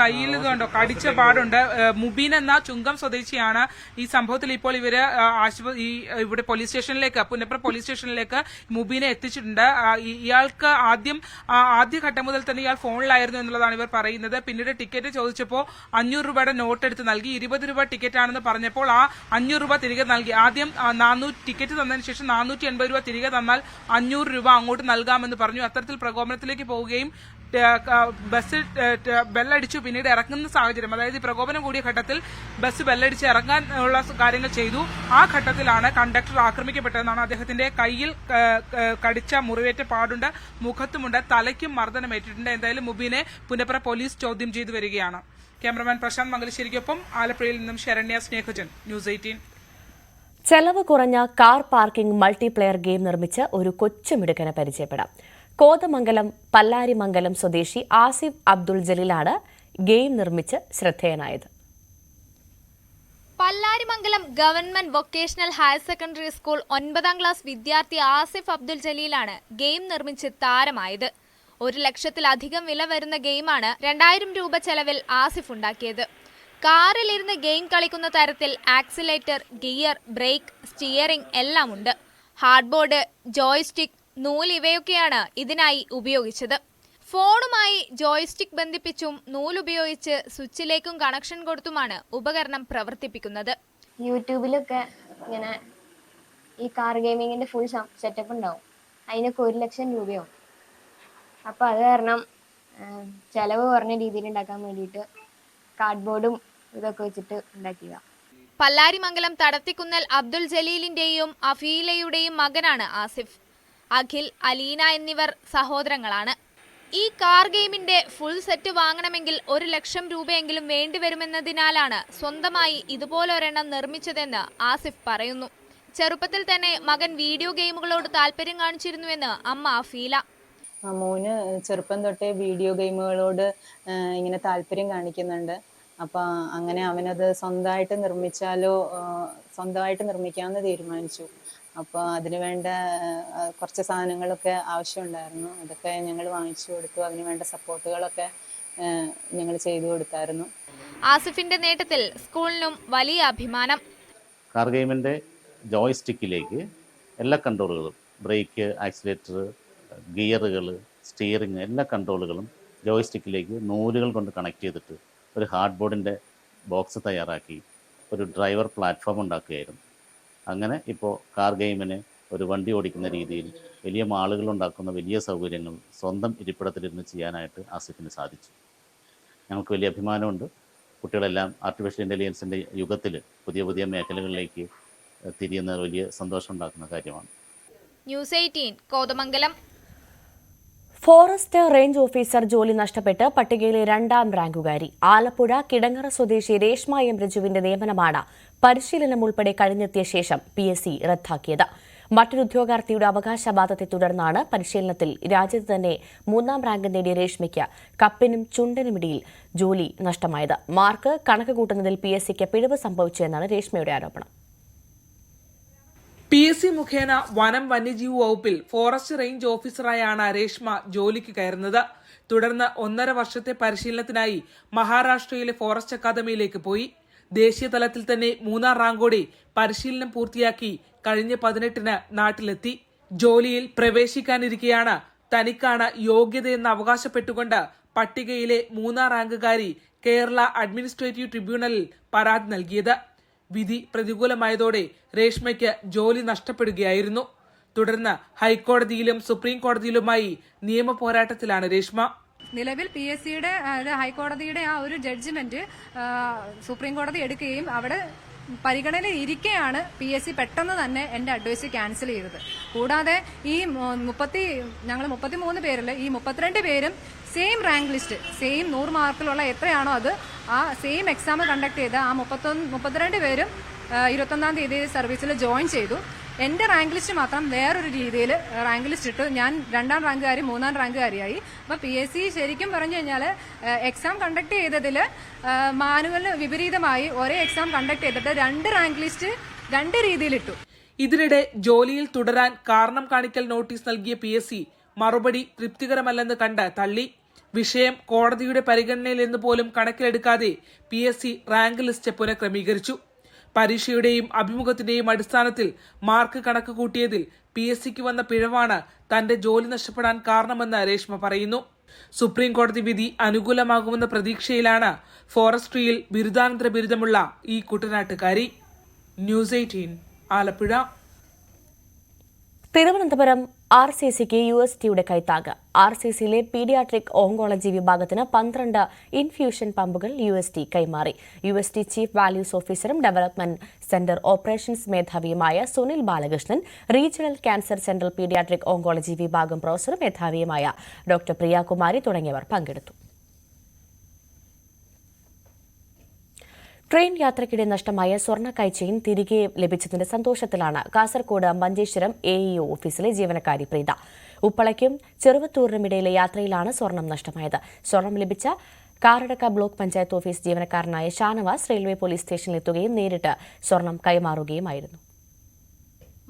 കയ്യിൽ ഇതുണ്ടോ കടിച്ച പാടുണ്ട്. മുബീൻ എന്ന ചുങ്കം സ്വദേശിയാണ്. ഈ സംഭവത്തിൽ ഇപ്പോൾ ഇവര് ഇവിടെ പോലീസ് സ്റ്റേഷനിലേക്ക് പുന്നപ്ര പോലീസ് സ്റ്റേഷനിലേക്ക് മുബീനെ എത്തിച്ചിട്ടുണ്ട്. ഇയാൾക്ക് ആദ്യഘട്ടം മുതൽ തന്നെ ഇയാൾ ഫോണിലായിരുന്നു എന്നുള്ളതാണ് ഇവർ പറയുന്നത്. പിന്നീട് ടിക്കറ്റ് ചോദിച്ചപ്പോൾ 500 രൂപയുടെ നോട്ട് എടുത്ത് നൽകി. 20 രൂപ ടിക്കറ്റ് ആണെന്ന് പറഞ്ഞപ്പോൾ ആ 500 രൂപ തിരികെ നൽകി. ആദ്യം ടിക്കറ്റ് തന്നതിന് ശേഷം 480 രൂപ തിരികെ തന്നാൽ 500 രൂപ അങ്ങോട്ട് നൽകാമെന്ന് പറഞ്ഞു. അത്തരത്തിൽ പ്രകോപനത്തിലേക്ക് പോവുകയും ബസ് ബെല്ലടിച്ചു. പിന്നീട് ഇറങ്ങുന്ന സാഹചര്യം, അതായത് പ്രകോപനം കൂടിയ ഘട്ടത്തിൽ ബസ് ബെല്ലടിച്ച് ഇറങ്ങാനുള്ള കാര്യങ്ങൾ ചെയ്തു. ആ ഘട്ടത്തിലാണ് കണ്ടക്ടർ ആക്രമിക്കപ്പെട്ടതെന്നാണ്. അദ്ദേഹത്തിന്റെ കയ്യിൽ കടിച്ച മുറിവേറ്റ പാടുണ്ട്, മുഖത്തുമുണ്ട്, തലയ്ക്കും മർദ്ദനമേറ്റിട്ടുണ്ട്. എന്തായാലും മുബീനെ പുന്നപ്ര പോലീസ് ചോദ്യം ചെയ്തു വരികയാണ്. ക്യാമറമാൻ പ്രശാന്ത് മംഗലശ്ശേരിക്കൊപ്പം ആലപ്പുഴയിൽ നിന്നും ശരണ്യ സ്നേഹജൻ, ന്യൂസ് 18. ചെലവ് കുറഞ്ഞ കാർ പാർക്കിംഗ് മൾട്ടിപ്ലെയർ ഗെയിം നിർമ്മിച്ച് ഒരു കൊച്ചുമിടുക്കനെ പരിചയപ്പെടാം. കോതമംഗലം പല്ലാരിമംഗലം സ്വദേശി ആസിഫ് അബ്ദുൾ ജലീലാണ് ഗെയിം നിർമ്മിച്ച് ശ്രദ്ധേയനായത്. Pallarimangalam government vocational higher secondary school 9ാം ക്ലാസ് വിദ്യാർത്ഥി ആസിഫ് അബ്ദുൾ ജലീലാണ് ഗെയിം നിർമ്മിച്ച് താരമായത്. 1 ലക്ഷത്തിലധികം വില വരുന്ന ഗെയിമാണ് 2000 രൂപ ചെലവിൽ ആസിഫ് ഉണ്ടാക്കിയത്. കാറിലിരുന്ന് ഗെയിം കളിക്കുന്ന തരത്തിൽ ആക്സിലേറ്റർ, ഗിയർ, ബ്രേക്ക്, സ്റ്റിയറിംഗ് എല്ലാം ഉണ്ട്. ഹാർഡ്ബോർഡ്, ജോയ്സ്റ്റിക്, നൂല് ഇവയൊക്കെയാണ് ഇതിനായി ഉപയോഗിച്ചത്. ഫോണുമായി ജോയ്സ്റ്റിക് ബന്ധിപ്പിച്ചും നൂലുപയോഗിച്ച് സ്വിച്ചിലേക്കും കണക്ഷൻ കൊടുത്തുമാണ് ഉപകരണം പ്രവർത്തിപ്പിക്കുന്നത്. യൂട്യൂബിലൊക്കെ ഇങ്ങനെ ഈ കാർ ഗെയിമിങ്ങിന്റെ ഫുൾ സെറ്റപ്പ് ഉണ്ടാവും. അതിനൊക്കെ 1 ലക്ഷം രൂപയാവും. അപ്പോൾ അത് കാരണം ചെലവ് കുറഞ്ഞ രീതിയിൽ ഉണ്ടാക്കാൻ വേണ്ടിയിട്ട് കാർഡ്ബോർഡും ഇതൊക്കെ വെച്ചിട്ട് ഉണ്ടാക്കിയതാണ്. പല്ലാരിമംഗലം തടത്തിക്കുന്നൽ അബ്ദുൾ ജലീലിന്റെയും അഫീലയുടെയും മകനാണ് ആസിഫ്. അഖിൽ, അലീന എന്നിവർ സഹോദരങ്ങളാണ്. ഈ കാർ ഗെയിമിന്റെ ഫുൾ സെറ്റ് വാങ്ങണമെങ്കിൽ 1 ലക്ഷം രൂപയെങ്കിലും വേണ്ടിവരുമെന്നതിനാലാണ് സ്വന്തമായി ഇതുപോലൊരെണ്ണം നിർമ്മിച്ചതെന്ന് ആസിഫ് പറയുന്നു. ചെറുപ്പത്തിൽ തന്നെ മകൻ വീഡിയോ ഗെയിമുകളോട് താല്പര്യം കാണിച്ചിരുന്നുവെന്ന് അമ്മ അഫീല. മോന് ചെറുപ്പം തൊട്ടേ വീഡിയോ ഗെയിമുകളോട് ഇങ്ങനെ താല്പര്യം കാണിക്കുന്നുണ്ട്. അപ്പം അങ്ങനെ അവനത് സ്വന്തമായിട്ട് നിർമ്മിക്കാമെന്ന് തീരുമാനിച്ചു. അപ്പോൾ അതിന് വേണ്ട കുറച്ച് സാധനങ്ങളൊക്കെ ആവശ്യമുണ്ടായിരുന്നു. അതൊക്കെ ഞങ്ങൾ വാങ്ങിച്ചു കൊടുത്തു. അതിന് വേണ്ട സപ്പോർട്ടുകളൊക്കെ ഞങ്ങൾ ചെയ്തു കൊടുത്തായിരുന്നു. ആസിഫിന്റെ നേട്ടത്തിൽ സ്കൂളിനും വലിയ അഭിമാനം. കാർ ഗെയിമിൻ്റെ ജോയ്സ്റ്റിക്കിലേക്ക് എല്ലാ കൺട്രോളുകളും, ബ്രേക്ക്, ആക്സിലേറ്റർ, ഗിയറുകൾ, സ്റ്റിയറിങ്, എല്ലാ കൺട്രോളുകളും ജോയ്സ്റ്റിക്കിലേക്ക് നൂലുകൾ കൊണ്ട് കണക്ട് ചെയ്തിട്ട് ഒരു ഹാർഡ് ബോർഡിൻ്റെ ബോക്സ് തയ്യാറാക്കി ഒരു ഡ്രൈവർ പ്ലാറ്റ്ഫോം ഉണ്ടാക്കുകയായിരുന്നു. അങ്ങനെ ഇപ്പോൾ കാർ ഗെയിമിന് ഒരു വണ്ടി ഓടിക്കുന്ന രീതിയിൽ വലിയ മാളുകൾ ഉണ്ടാക്കുന്ന വലിയ സൗകര്യങ്ങൾ സ്വന്തം ഇരിപ്പിടത്തിലിരുന്ന് ചെയ്യാനായിട്ട് ആസിഫിന് സാധിച്ചു. ഞങ്ങൾക്ക് വലിയ അഭിമാനമുണ്ട്. കുട്ടികളെല്ലാം ആർട്ടിഫിഷ്യൽ ഇൻ്റലിജൻസിൻ്റെ യുഗത്തിൽ പുതിയ പുതിയ മേഖലകളിലേക്ക് തിരിയുന്ന വലിയ സന്തോഷം ഉണ്ടാക്കുന്ന കാര്യമാണ്. News 18 Kothamangalam. Forest range officer ജോലി നഷ്ടപ്പെട്ട് പട്ടികയിലെ 2ാം റാങ്കുകാരി ആലപ്പുഴ കിടങ്ങറ സ്വദേശി രേഷ്മ എം രജുവിന്റെ നിയമനമാണ് പരിശീലനം ഉൾപ്പെടെ കഴിഞ്ഞെത്തിയ ശേഷം PSC റദ്ദാക്കിയത്. മറ്റൊരു ഉദ്യോഗാർത്ഥിയുടെ അവകാശവാദത്തെ തുടർന്നാണ് പരിശീലനത്തിൽ രാജ്യത്ത് തന്നെ 3ാം റാങ്ക് നേടിയ രേഷ്മയ്ക്ക് കപ്പിനും ചുണ്ടനുമിടയിൽ ജോലി നഷ്ടമായത്. മാർക്ക് കണക്ക് കൂട്ടുന്നതിൽ PSCക്ക് പിഴവ് സംഭവിച്ചു എന്നാണ് രേഷ്മയുടെ ആരോപണം. PSC മുഖേന വനം വന്യജീവി വകുപ്പിൽ ഫോറസ്റ്റ് റേഞ്ച് ഓഫീസറായാണ് രേഷ്മ ജോലിക്ക് കയറുന്നത്. തുടർന്ന് 1.5 വർഷത്തെ പരിശീലനത്തിനായി മഹാരാഷ്ട്രയിലെ ഫോറസ്റ്റ് അക്കാദമിയിലേക്ക് പോയി. ദേശീയ തലത്തിൽ തന്നെ 3ാം റാങ്കോടെ പരിശീലനം പൂർത്തിയാക്കി കഴിഞ്ഞ 18-ന് നാട്ടിലെത്തി. ജോലിയിൽ പ്രവേശിക്കാനിരിക്കെയാണ് തനിക്കാണ് യോഗ്യതയെന്ന് അവകാശപ്പെട്ടുകൊണ്ട് പട്ടികയിലെ 3ാം റാങ്കുകാരി കേരള അഡ്മിനിസ്ട്രേറ്റീവ് ട്രിബ്യൂണലിൽ പരാതി നൽകിയത്. വിധി പ്രതികൂലമായതോടെ രേഷ്മയ്ക്ക് ജോലി നഷ്ടപ്പെടുകയായിരുന്നു. തുടർന്ന് ഹൈക്കോടതിയിലും സുപ്രീം കോടതിയിലുമായി നിയമ പോരാട്ടത്തിലാണ് രേഷ്മ. നിലവിൽ PSCയുടെ ഹൈക്കോടതിയുടെ ആ ഒരു ജഡ്ജ്മെന്റ് സുപ്രീം കോടതി എടുക്കുകയും അവിടെ പരിഗണനയിൽ ഇരിക്കെയാണ് PSC പെട്ടെന്ന് തന്നെ എന്റെ അഡ്വൈസ് ക്യാൻസൽ ചെയ്തത്. കൂടാതെ ഈ ഞങ്ങൾ 33 പേരിൽ ഈ 32 പേരും സെയിം റാങ്ക് ലിസ്റ്റ്, സെയിം 100 മാർക്കിലുള്ള എത്രയാണോ അത്, ആ സെയിം എക്സാം കണ്ടക്ട് ചെയ്ത ആ 32 പേരും 21-ാം തീയതി സർവീസിൽ ജോയിൻ ചെയ്തു. എൻ്റെ റാങ്ക് ലിസ്റ്റ് മാത്രം വേറൊരു രീതിയിൽ റാങ്ക് ലിസ്റ്റ് ഇട്ടു. ഞാൻ 2ാം റാങ്കുകാരി 3ാം റാങ്കുകാരിയായി. അപ്പോൾ PSC ശരിക്കും പറഞ്ഞു കഴിഞ്ഞാൽ എക്സാം കണ്ടക്ട് ചെയ്തതിൽ മാനുവലിന് വിപരീതമായി ഒരേ എക്സാം കണ്ടക്ട് ചെയ്തിട്ട് 2 റാങ്ക് ലിസ്റ്റ് 2 രീതിയിലിട്ടു. ഇതിനിടെ ജോലിയിൽ തുടരാൻ കാരണം കാണിക്കൽ നോട്ടീസ് നൽകിയ PSC മറുപടി തൃപ്തികരമല്ലെന്ന് കണ്ട് തള്ളി. വിഷയം കോടതിയുടെ പരിഗണനയിൽ എന്ന് പോലും കണക്കിലെടുക്കാതെ PSC റാങ്ക് ലിസ്റ്റ് പുനഃക്രമീകരിച്ചു. പരീക്ഷയുടെയും അഭിമുഖത്തിന്റെയും അടിസ്ഥാനത്തിൽ മാർക്ക് കണക്ക് കൂട്ടിയതിൽ PSCക്ക് വന്ന പിഴവാണ് തന്റെ ജോലി നഷ്ടപ്പെടാൻ കാരണമെന്ന് രേഷ്മ പറയുന്നു. സുപ്രീം കോടതി വിധി അനുകൂലമാകുമെന്ന പ്രതീക്ഷയിലാണ് ഫോറസ്ട്രിയിൽ ബിരുദാനന്തര ബിരുദമുള്ള ഈ കുട്ടനാട്ടുകാരി. ന്യൂസ് 18 ആലപ്പുഴ. തിരുവനന്തപുരം RCCക്ക് USTയുടെ കൈത്താങ്ങ്. RCCയിലെ പീഡിയാട്രിക് ഓങ്കോളജി വിഭാഗത്തിന് 12 ഇൻഫ്യൂഷൻ പമ്പുകൾ UST കൈമാറി. UST ചീഫ് വാല്യൂസ് ഓഫീസറും ഡെവലപ്മെന്റ് സെന്റർ ഓപ്പറേഷൻസ് മേധാവിയുമായ Sunil Balakrishnan, regional cancer centre paediatric oncology വിഭാഗം പ്രൊഫസറും മേധാവിയുമായ ഡോക്ടർ പ്രിയകുമാരി തുടങ്ങിയവർ പങ്കെടുത്തു. ട്രെയിൻ യാത്രയ്ക്കിടെ നഷ്ടമായ സ്വർണ്ണ കൈച്ചെയിൻ തിരികെ ലഭിച്ചതിന്റെ സന്തോഷത്തിലാണ് കാസർകോട് മഞ്ചേശ്വരം AEO ഓഫീസിലെ ജീവനക്കാരി പ്രീത. ഉപ്പളയ്ക്കും ചെറുവത്തൂരിനും ഇടയിലെ യാത്രയിലാണ് സ്വർണം നഷ്ടമായത്. സ്വർണം ലഭിച്ച കാറടക്ക ബ്ലോക്ക് പഞ്ചായത്ത് ഓഫീസ് ജീവനക്കാരനായ ഷാനവാസ് റെയിൽവേ പോലീസ് സ്റ്റേഷനിലെത്തുകയും നേരിട്ട് സ്വർണം കൈമാറുകയുമായിരുന്നു.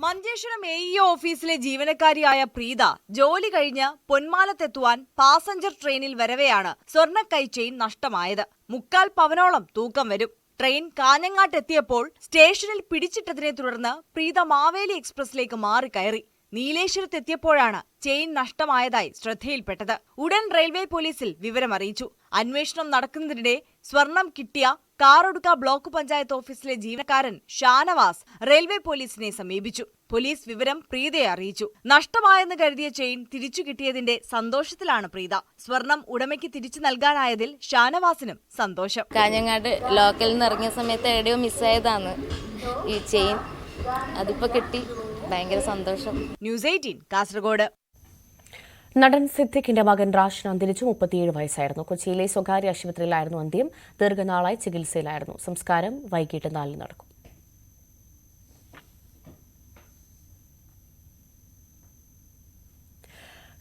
മഞ്ചേശ്വരം AEO ഓഫീസിലെ ജീവനക്കാരിയായ പ്രീത ജോലി കഴിഞ്ഞ് പൊന്മാലത്തെത്തുവാൻ പാസഞ്ചർ ട്രെയിനിൽ വരവെയാണ് സ്വർണ്ണ കൈച്ചെയിൻ നഷ്ടമായത്. 3/4 പവനോളം തൂക്കം വരും. ട്രെയിൻ കാഞ്ഞങ്ങാട്ടെത്തിയപ്പോൾ സ്റ്റേഷനിൽ പിടിച്ചിട്ടതിനെ തുടർന്ന് പ്രീത മാവേലി എക്സ്പ്രസിലേക്ക് മാറിക്കയറി. നീലേശ്വരത്തെത്തിയപ്പോഴാണ് ചെയിൻ നഷ്ടമായതായി ശ്രദ്ധയിൽപ്പെട്ടത്. ഉടൻ റെയിൽവേ പോലീസിൽ വിവരമറിയിച്ചു. അന്വേഷണം നടക്കുന്നതിനിടെ സ്വർണം കിട്ടിയ കാറൊടുക്ക ബ്ലോക്ക് പഞ്ചായത്ത് ഓഫീസിലെ ജീവനക്കാരൻ ഷാനവാസ് റെയിൽവേ പോലീസിനെ സമീപിച്ചു. പോലീസ് വിവരം പ്രീതയെ അറിയിച്ചു. നഷ്ടമായെന്ന് കരുതിയ ചെയിൻ തിരിച്ചു കിട്ടിയതിന്റെ സന്തോഷത്തിലാണ് പ്രീത. സ്വർണം ഉടമയ്ക്ക് തിരിച്ചു നൽകാനായതിൽ ഷാനവാസിനും സന്തോഷം. കാഞ്ഞങ്ങാട് ലോക്കലിൽ നിന്ന് ഇറങ്ങിയ സമയത്ത് എവിടെയോ മിസ്സായതാണ് ഈ ചെയിൻ. അതിപ്പോ കിട്ടി, ഭയങ്കര സന്തോഷം. ന്യൂസ് 18 കാസർഗോഡ്. നടൻ സിദ്ദിഖിന്റെ മകൻ റാഷൻ അന്തരിച്ചു. 37 വയസ്സായിരുന്നു. കൊച്ചിയിലെ സ്വകാര്യ ആശുപത്രിയിലായിരുന്നു അന്ത്യം. ദീർഘനാളായി ചികിത്സയിലായിരുന്നു. സംസ്കാരം വൈകിട്ട് 4 നടക്കും.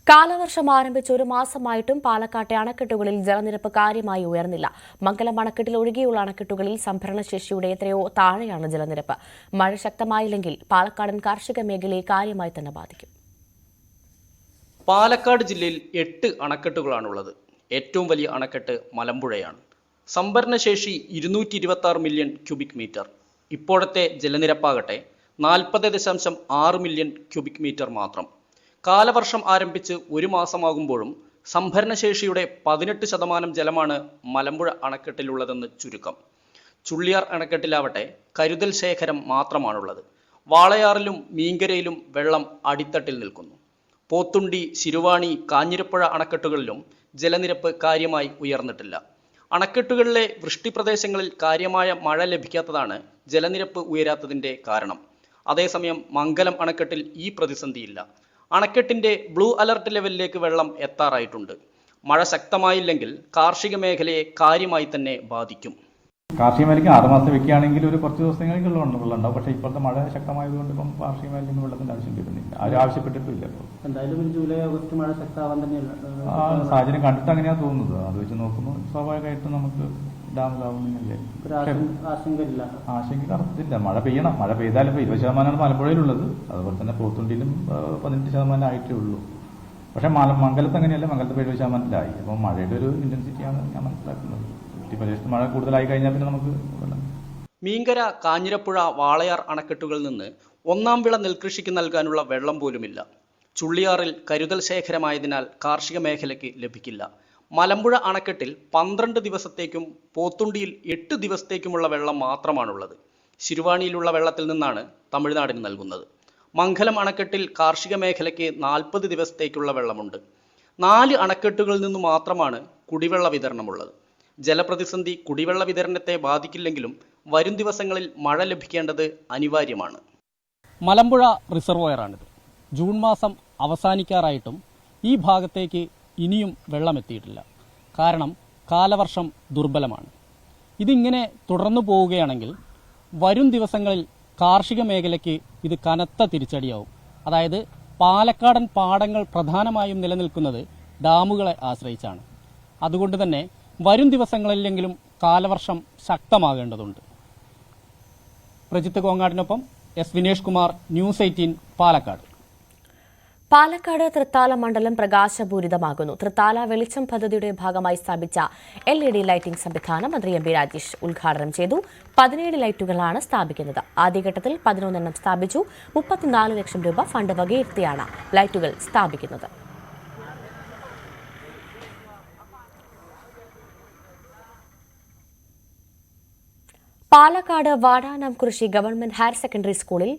കാലവർഷം ആരംഭിച്ച് 1 മാസമായിട്ടും പാലക്കാട്ടെ അണക്കെട്ടുകളിൽ ജലനിരപ്പ് കാര്യമായി ഉയർന്നില്ല. മംഗലം അണക്കെട്ടിൽ ഒഴികെയുള്ള അണക്കെട്ടുകളിൽ സംഭരണശേഷിയുടെ എത്രയോ താഴെയാണ് ജലനിരപ്പ്. മഴ ശക്തമായില്ലെങ്കിൽ പാലക്കാടൻ കാർഷിക മേഖലയെ കാര്യമായി തന്നെ ബാധിക്കും. പാലക്കാട് ജില്ലയിൽ 8 അണക്കെട്ടുകളാണുള്ളത്. ഏറ്റവും വലിയ അണക്കെട്ട് മലമ്പുഴയാണ്. സംഭരണശേഷി 226 മില്യൺ ക്യൂബിക് മീറ്റർ. ഇപ്പോഴത്തെ ജലനിരപ്പാകട്ടെ 40.6 മില്യൺ ക്യൂബിക് മീറ്റർ മാത്രം. കാലവർഷം ആരംഭിച്ച് 1 മാസമാകുമ്പോഴും സംഭരണശേഷിയുടെ 18% ജലമാണ് മലമ്പുഴ അണക്കെട്ടിലുള്ളതെന്ന് ചുരുക്കം. ചുള്ളിയാർ അണക്കെട്ടിലാവട്ടെ കരുതൽ ശേഖരം മാത്രമാണുള്ളത്. വാളയാറിലും മീങ്കരയിലും വെള്ളം അടിത്തട്ടിൽ നിൽക്കുന്നു. പോത്തുണ്ടി, ശിരുവാണി, കാഞ്ഞിരപ്പുഴ അണക്കെട്ടുകളിലും ജലനിരപ്പ് കാര്യമായി ഉയർന്നിട്ടില്ല. അണക്കെട്ടുകളിലെ വൃഷ്ടിപ്രദേശങ്ങളിൽ കാര്യമായ മഴ ലഭിക്കാത്തതാണ് ജലനിരപ്പ് ഉയരാത്തതിൻ്റെ കാരണം. അതേസമയം മംഗലം അണക്കെട്ടിൽ ഈ പ്രതിസന്ധിയില്ല. അണക്കെട്ടിൻ്റെ ബ്ലൂ അലർട്ട് ലെവലിലേക്ക് വെള്ളം എത്താറായിട്ടുണ്ട്. മഴ ശക്തമായില്ലെങ്കിൽ കാർഷിക മേഖലയെ കാര്യമായി തന്നെ ബാധിക്കും. കാർഷിക മേഖലയ്ക്ക് 6 മാസം വെക്കുകയാണെങ്കിൽ ഒരു കുറച്ച് ദിവസങ്ങൾക്ക് വെള്ളം ഉണ്ടാവും. പക്ഷേ ഇപ്പോഴത്തെ മഴ ശക്തമായതുകൊണ്ട് ഇപ്പം കാർഷിക മേഖലയ്ക്ക് വെള്ളത്തിന്റെ ആവശ്യം വരുന്നില്ല. ആരും ആവശ്യപ്പെട്ടിട്ടില്ല. എന്തായാലും ജൂലൈ ഓഗസ്റ്റ് മഴ ശക്തമാവാൻ തന്നെയല്ല സാഹചര്യം കണ്ടിട്ട് അങ്ങനെയാണ് തോന്നുന്നത്. അത് വെച്ച് നോക്കുമ്പോൾ സ്വാഭാവികമായിട്ടും നമുക്ക് ഡാമിലാവുന്നില്ലേ. ആശങ്ക അർത്ഥത്തില്ല. മഴ പെയ്യണം. മഴ പെയ്താലും ഇപ്പോൾ 20% മലമ്പുഴയിലുള്ളത്. അതുപോലെ തന്നെ പോത്തുണ്ടിയിലും 18% ആയിട്ടേ ഉള്ളൂ. പക്ഷേ മംഗലത്ത് അങ്ങനെയല്ല. മംഗലത്ത് 70%-ലായി. അപ്പോൾ മഴയുടെ ഒരു ഇന്റൻസിറ്റിയാണ് ഞാൻ മനസ്സിലാക്കുന്നത്. പ്രദേശത്ത് മഴ കൂടുതലായി കഴിഞ്ഞാൽ പിന്നെ നമുക്ക് മീങ്കര, കാഞ്ഞിരപ്പുഴ, വാളയാർ അണക്കെട്ടുകളിൽ നിന്ന് 1-ാം വിള നെൽകൃഷിക്ക് നൽകാനുള്ള വെള്ളം പോലുമില്ല. ചുള്ളിയാറിൽ കരുതൽ ശേഖരമായതിനാൽ കാർഷിക മേഖലയ്ക്ക് ലഭിക്കില്ല. മലമ്പുഴ അണക്കെട്ടിൽ 12 ദിവസത്തേക്കും പോത്തുണ്ടിയിൽ 8 ദിവസത്തേക്കുമുള്ള വെള്ളം മാത്രമാണുള്ളത്. ശിരുവാണിയിലുള്ള വെള്ളത്തിൽ നിന്നാണ് തമിഴ്നാടിന് നൽകുന്നത്. മംഗലം അണക്കെട്ടിൽ കാർഷിക മേഖലയ്ക്ക് 40 ദിവസത്തേക്കുള്ള വെള്ളമുണ്ട്. 4 അണക്കെട്ടുകളിൽ നിന്നു മാത്രമാണ് കുടിവെള്ള വിതരണമുള്ളത്. ജലപ്രതിസന്ധി കുടിവെള്ള വിതരണത്തെ ബാധിക്കില്ലെങ്കിലും വരും ദിവസങ്ങളിൽ മഴ ലഭിക്കേണ്ടത് അനിവാര്യമാണ്. മലമ്പുഴ റിസർവോയറാണിത്. ജൂൺ മാസം അവസാനിക്കാറായിട്ടും ഈ ഭാഗത്തേക്ക് ഇനിയും വെള്ളമെത്തിയിട്ടില്ല. കാരണം കാലവർഷം ദുർബലമാണ്. ഇതിങ്ങനെ തുടർന്നു പോവുകയാണെങ്കിൽ വരും ദിവസങ്ങളിൽ കാർഷിക മേഖലയ്ക്ക് ഇത് കനത്ത തിരിച്ചടിയാവും. അതായത് പാലക്കാടൻ പാടങ്ങൾ പ്രധാനമായും നിലനിൽക്കുന്നത് ഡാമുകളെ ആശ്രയിച്ചാണ്. അതുകൊണ്ട് തന്നെ വരും ദിവസങ്ങളിലെങ്കിലും കാലവർഷം ശക്തമാകേണ്ടതുണ്ട്. പ്രജിത്ത് കോങ്ങാടിനൊപ്പം എസ് വിനേഷ് കുമാർ, ന്യൂസ് 18, പാലക്കാട്. പാലക്കാട് തൃത്താല മണ്ഡലം പ്രകാശപൂരിതമാകുന്നു. തൃത്താല വെളിച്ചം പദ്ധതിയുടെ ഭാഗമായി സ്ഥാപിച്ച LED ലൈറ്റിംഗ് സംവിധാനം മന്ത്രി എം പി രാജേഷ് ഉദ്ഘാടനം ചെയ്തു. 17 ലൈറ്റുകളാണ് സ്ഥാപിക്കുന്നത്. ആദ്യഘട്ടത്തിൽ 11 എണ്ണം സ്ഥാപിച്ചു. 34 ലക്ഷം രൂപ ഫണ്ട് വകയിരുത്തിയാണ് ലൈറ്റുകൾ സ്ഥാപിക്കുന്നത്. Palakkad Vadanamkurissi government higher secondary സ്കൂളിൽ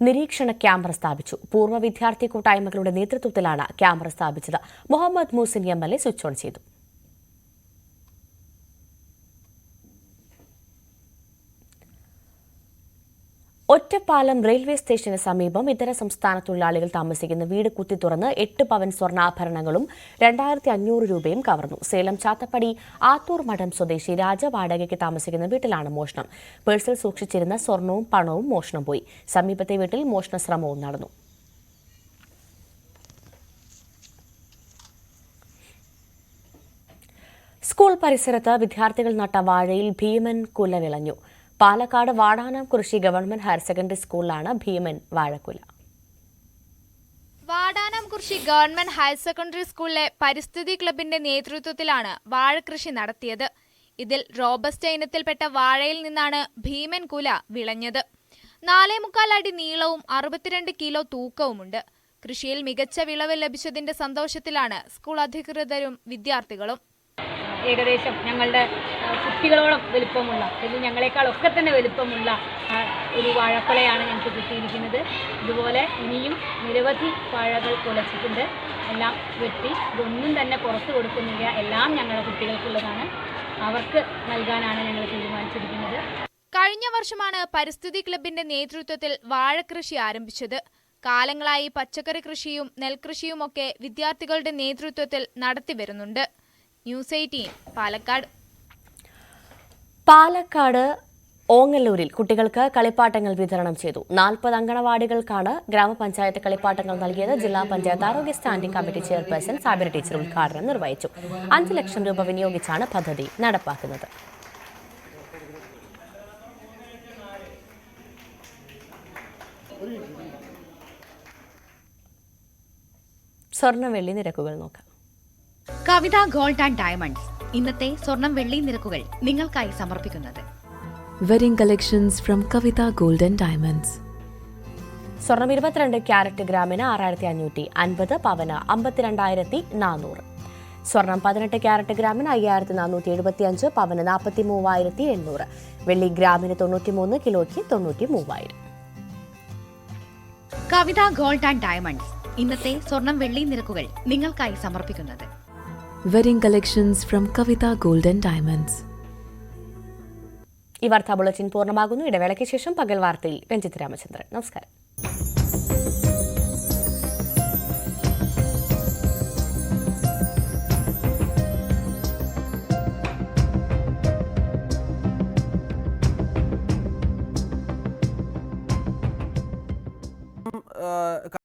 നിരീക്ഷണ ക്യാമറ സ്ഥാപിച്ചു. പൂർവ്വ വിദ്യാർത്ഥി കൂട്ടായ്മകളുടെ നേതൃത്വത്തിലാണ് ക്യാമറ സ്ഥാപിച്ചത്. Muhammad Muhsin MLA switch on ചെയ്തു. ഒറ്റപ്പാലം റെയിൽവേ സ്റ്റേഷന് സമീപം ഇതര സംസ്ഥാന തൊഴിലാളികൾ താമസിക്കുന്ന വീട് കുത്തി തുറന്ന് 8 പവൻ സ്വർണ്ണാഭരണങ്ങളും 2500 രൂപയും കവർന്നു. സേലം ചാത്തപ്പടി ആത്തൂർ മഠം സ്വദേശി രാജ വാടകയ്ക്ക് താമസിക്കുന്ന വീട്ടിലാണ് മോഷണം. പേഴ്സിൽ സൂക്ഷിച്ചിരുന്ന സ്വർണവും പണവും മോഷണം പോയി. സമീപത്തെ വീട്ടിൽ മോഷണ ശ്രമവും നടന്നു. സ്കൂൾ പരിസരത്ത് വിദ്യാർത്ഥികൾ നട്ട വാഴയിൽ ഭീമൻ കുല വിളഞ്ഞു. Palakkad Vadanamkurissi government higher secondary സ്കൂളിലാണ് ഭീമൻ വാഴക്കുല. വാടാനാംകുറിശി ഗവൺമെന്റ് ഹയർ സെക്കൻഡറി സ്കൂളിലെ പരിസ്ഥിതി ക്ലബിന്റെ നേതൃത്വത്തിലാണ് വാഴകൃഷി നടത്തിയത്. ഇതിൽ റോബസ്റ്റ ഇനത്തിൽപ്പെട്ട വാഴയിൽ നിന്നാണ് ഭീമൻ കുല വിളഞ്ഞത്. 4.25 അടി നീളവും 62 കിലോ തൂക്കവുമുണ്ട്. കൃഷിയിൽ മികച്ച വിളവ് ലഭിച്ചതിന്റെ സന്തോഷത്തിലാണ് സ്കൂൾ അധികൃതരും വിദ്യാർത്ഥികളും. ഏകദേശം ഞങ്ങളുടെ കുട്ടികളോളം വലുപ്പമുള്ള, അല്ലെങ്കിൽ ഞങ്ങളെക്കാളൊക്കെ തന്നെ വലുപ്പമുള്ള ഒരു വാഴക്കൊലയാണ് ഞങ്ങൾക്ക് കിട്ടിയിരിക്കുന്നത്. ഇതുപോലെ ഇനിയും നിരവധി വാഴകൾ കുലച്ചിട്ടുണ്ട്. എല്ലാം വെട്ടി ഇതൊന്നും തന്നെ പുറത്തു കൊടുക്കുന്നില്ല. എല്ലാം ഞങ്ങളുടെ കുട്ടികൾക്കുള്ളതാണ്. അവർക്ക് നൽകാനാണ് ഞങ്ങൾ തീരുമാനിച്ചിരിക്കുന്നത്. കഴിഞ്ഞ വർഷമാണ് പരിസ്ഥിതി ക്ലബിന്റെ നേതൃത്വത്തിൽ വാഴകൃഷി ആരംഭിച്ചത്. കാലങ്ങളായി പച്ചക്കറി കൃഷിയും നെൽകൃഷിയുമൊക്കെ വിദ്യാർത്ഥികളുടെ നേതൃത്വത്തിൽ നടത്തിവരുന്നുണ്ട്. ന്യൂസ് 18 പാലക്കാട്. പാലക്കാട് ഓങ്ങല്ലൂരിൽ കുട്ടികൾക്ക് കളിപ്പാട്ടങ്ങൾ വിതരണം ചെയ്തു. 40 അങ്കണവാടികൾക്കാണ് ഗ്രാമപഞ്ചായത്ത് കളിപ്പാട്ടങ്ങൾ നൽകിയത്. ജില്ലാ പഞ്ചായത്ത് ആരോഗ്യ standing committee chairperson Sabira teacher ഉദ്ഘാടനം നിർവഹിച്ചു. 5 ലക്ഷം രൂപ വിനിയോഗിച്ചാണ് പദ്ധതി നടപ്പാക്കുന്നത്. സ്വർണ്ണ വെള്ളി നിരക്കുകൾ നോക്കാം. കവിത ഗോൾഡ് ആൻഡ് ഡയമണ്ട്സ് ഇന്നത്തെ സ്വർണം വെള്ളി നിരക്കുകൾ നിങ്ങൾക്കായി സമർപ്പിക്കുന്നത് wedding collections from Kavitha gold and diamonds. സ്വർണം 22 ക്യാരറ്റ് ഗ്രാമിന് 6550, പവന് 52,400. സ്വർണം 18 ക്യാരറ്റ് ഗ്രാമിന് 5475, പവന് 43,800. വെള്ളി ഗ്രാമിന് 93, കിലോയ്ക്ക് 93,000. കവിത ഗോൾഡ് ആൻഡ് ഡയമണ്ട്സ് ഇന്നത്തെ സ്വർണം വെള്ളി നിരക്കുകൾ നിങ്ങൾക്കായി സമർപ്പിക്കുന്നത് wedding collections from Kavitha gold and diamonds. ഈ വാർത്താ ബുള്ളറ്റിൻ പൂർണ്ണമാകുന്നു. ഇടവേളയ്ക്ക് ശേഷം പകൽ വാർത്തയിൽ രഞ്ജിത്ത് രാമചന്ദ്രൻ. നമസ്കാരം.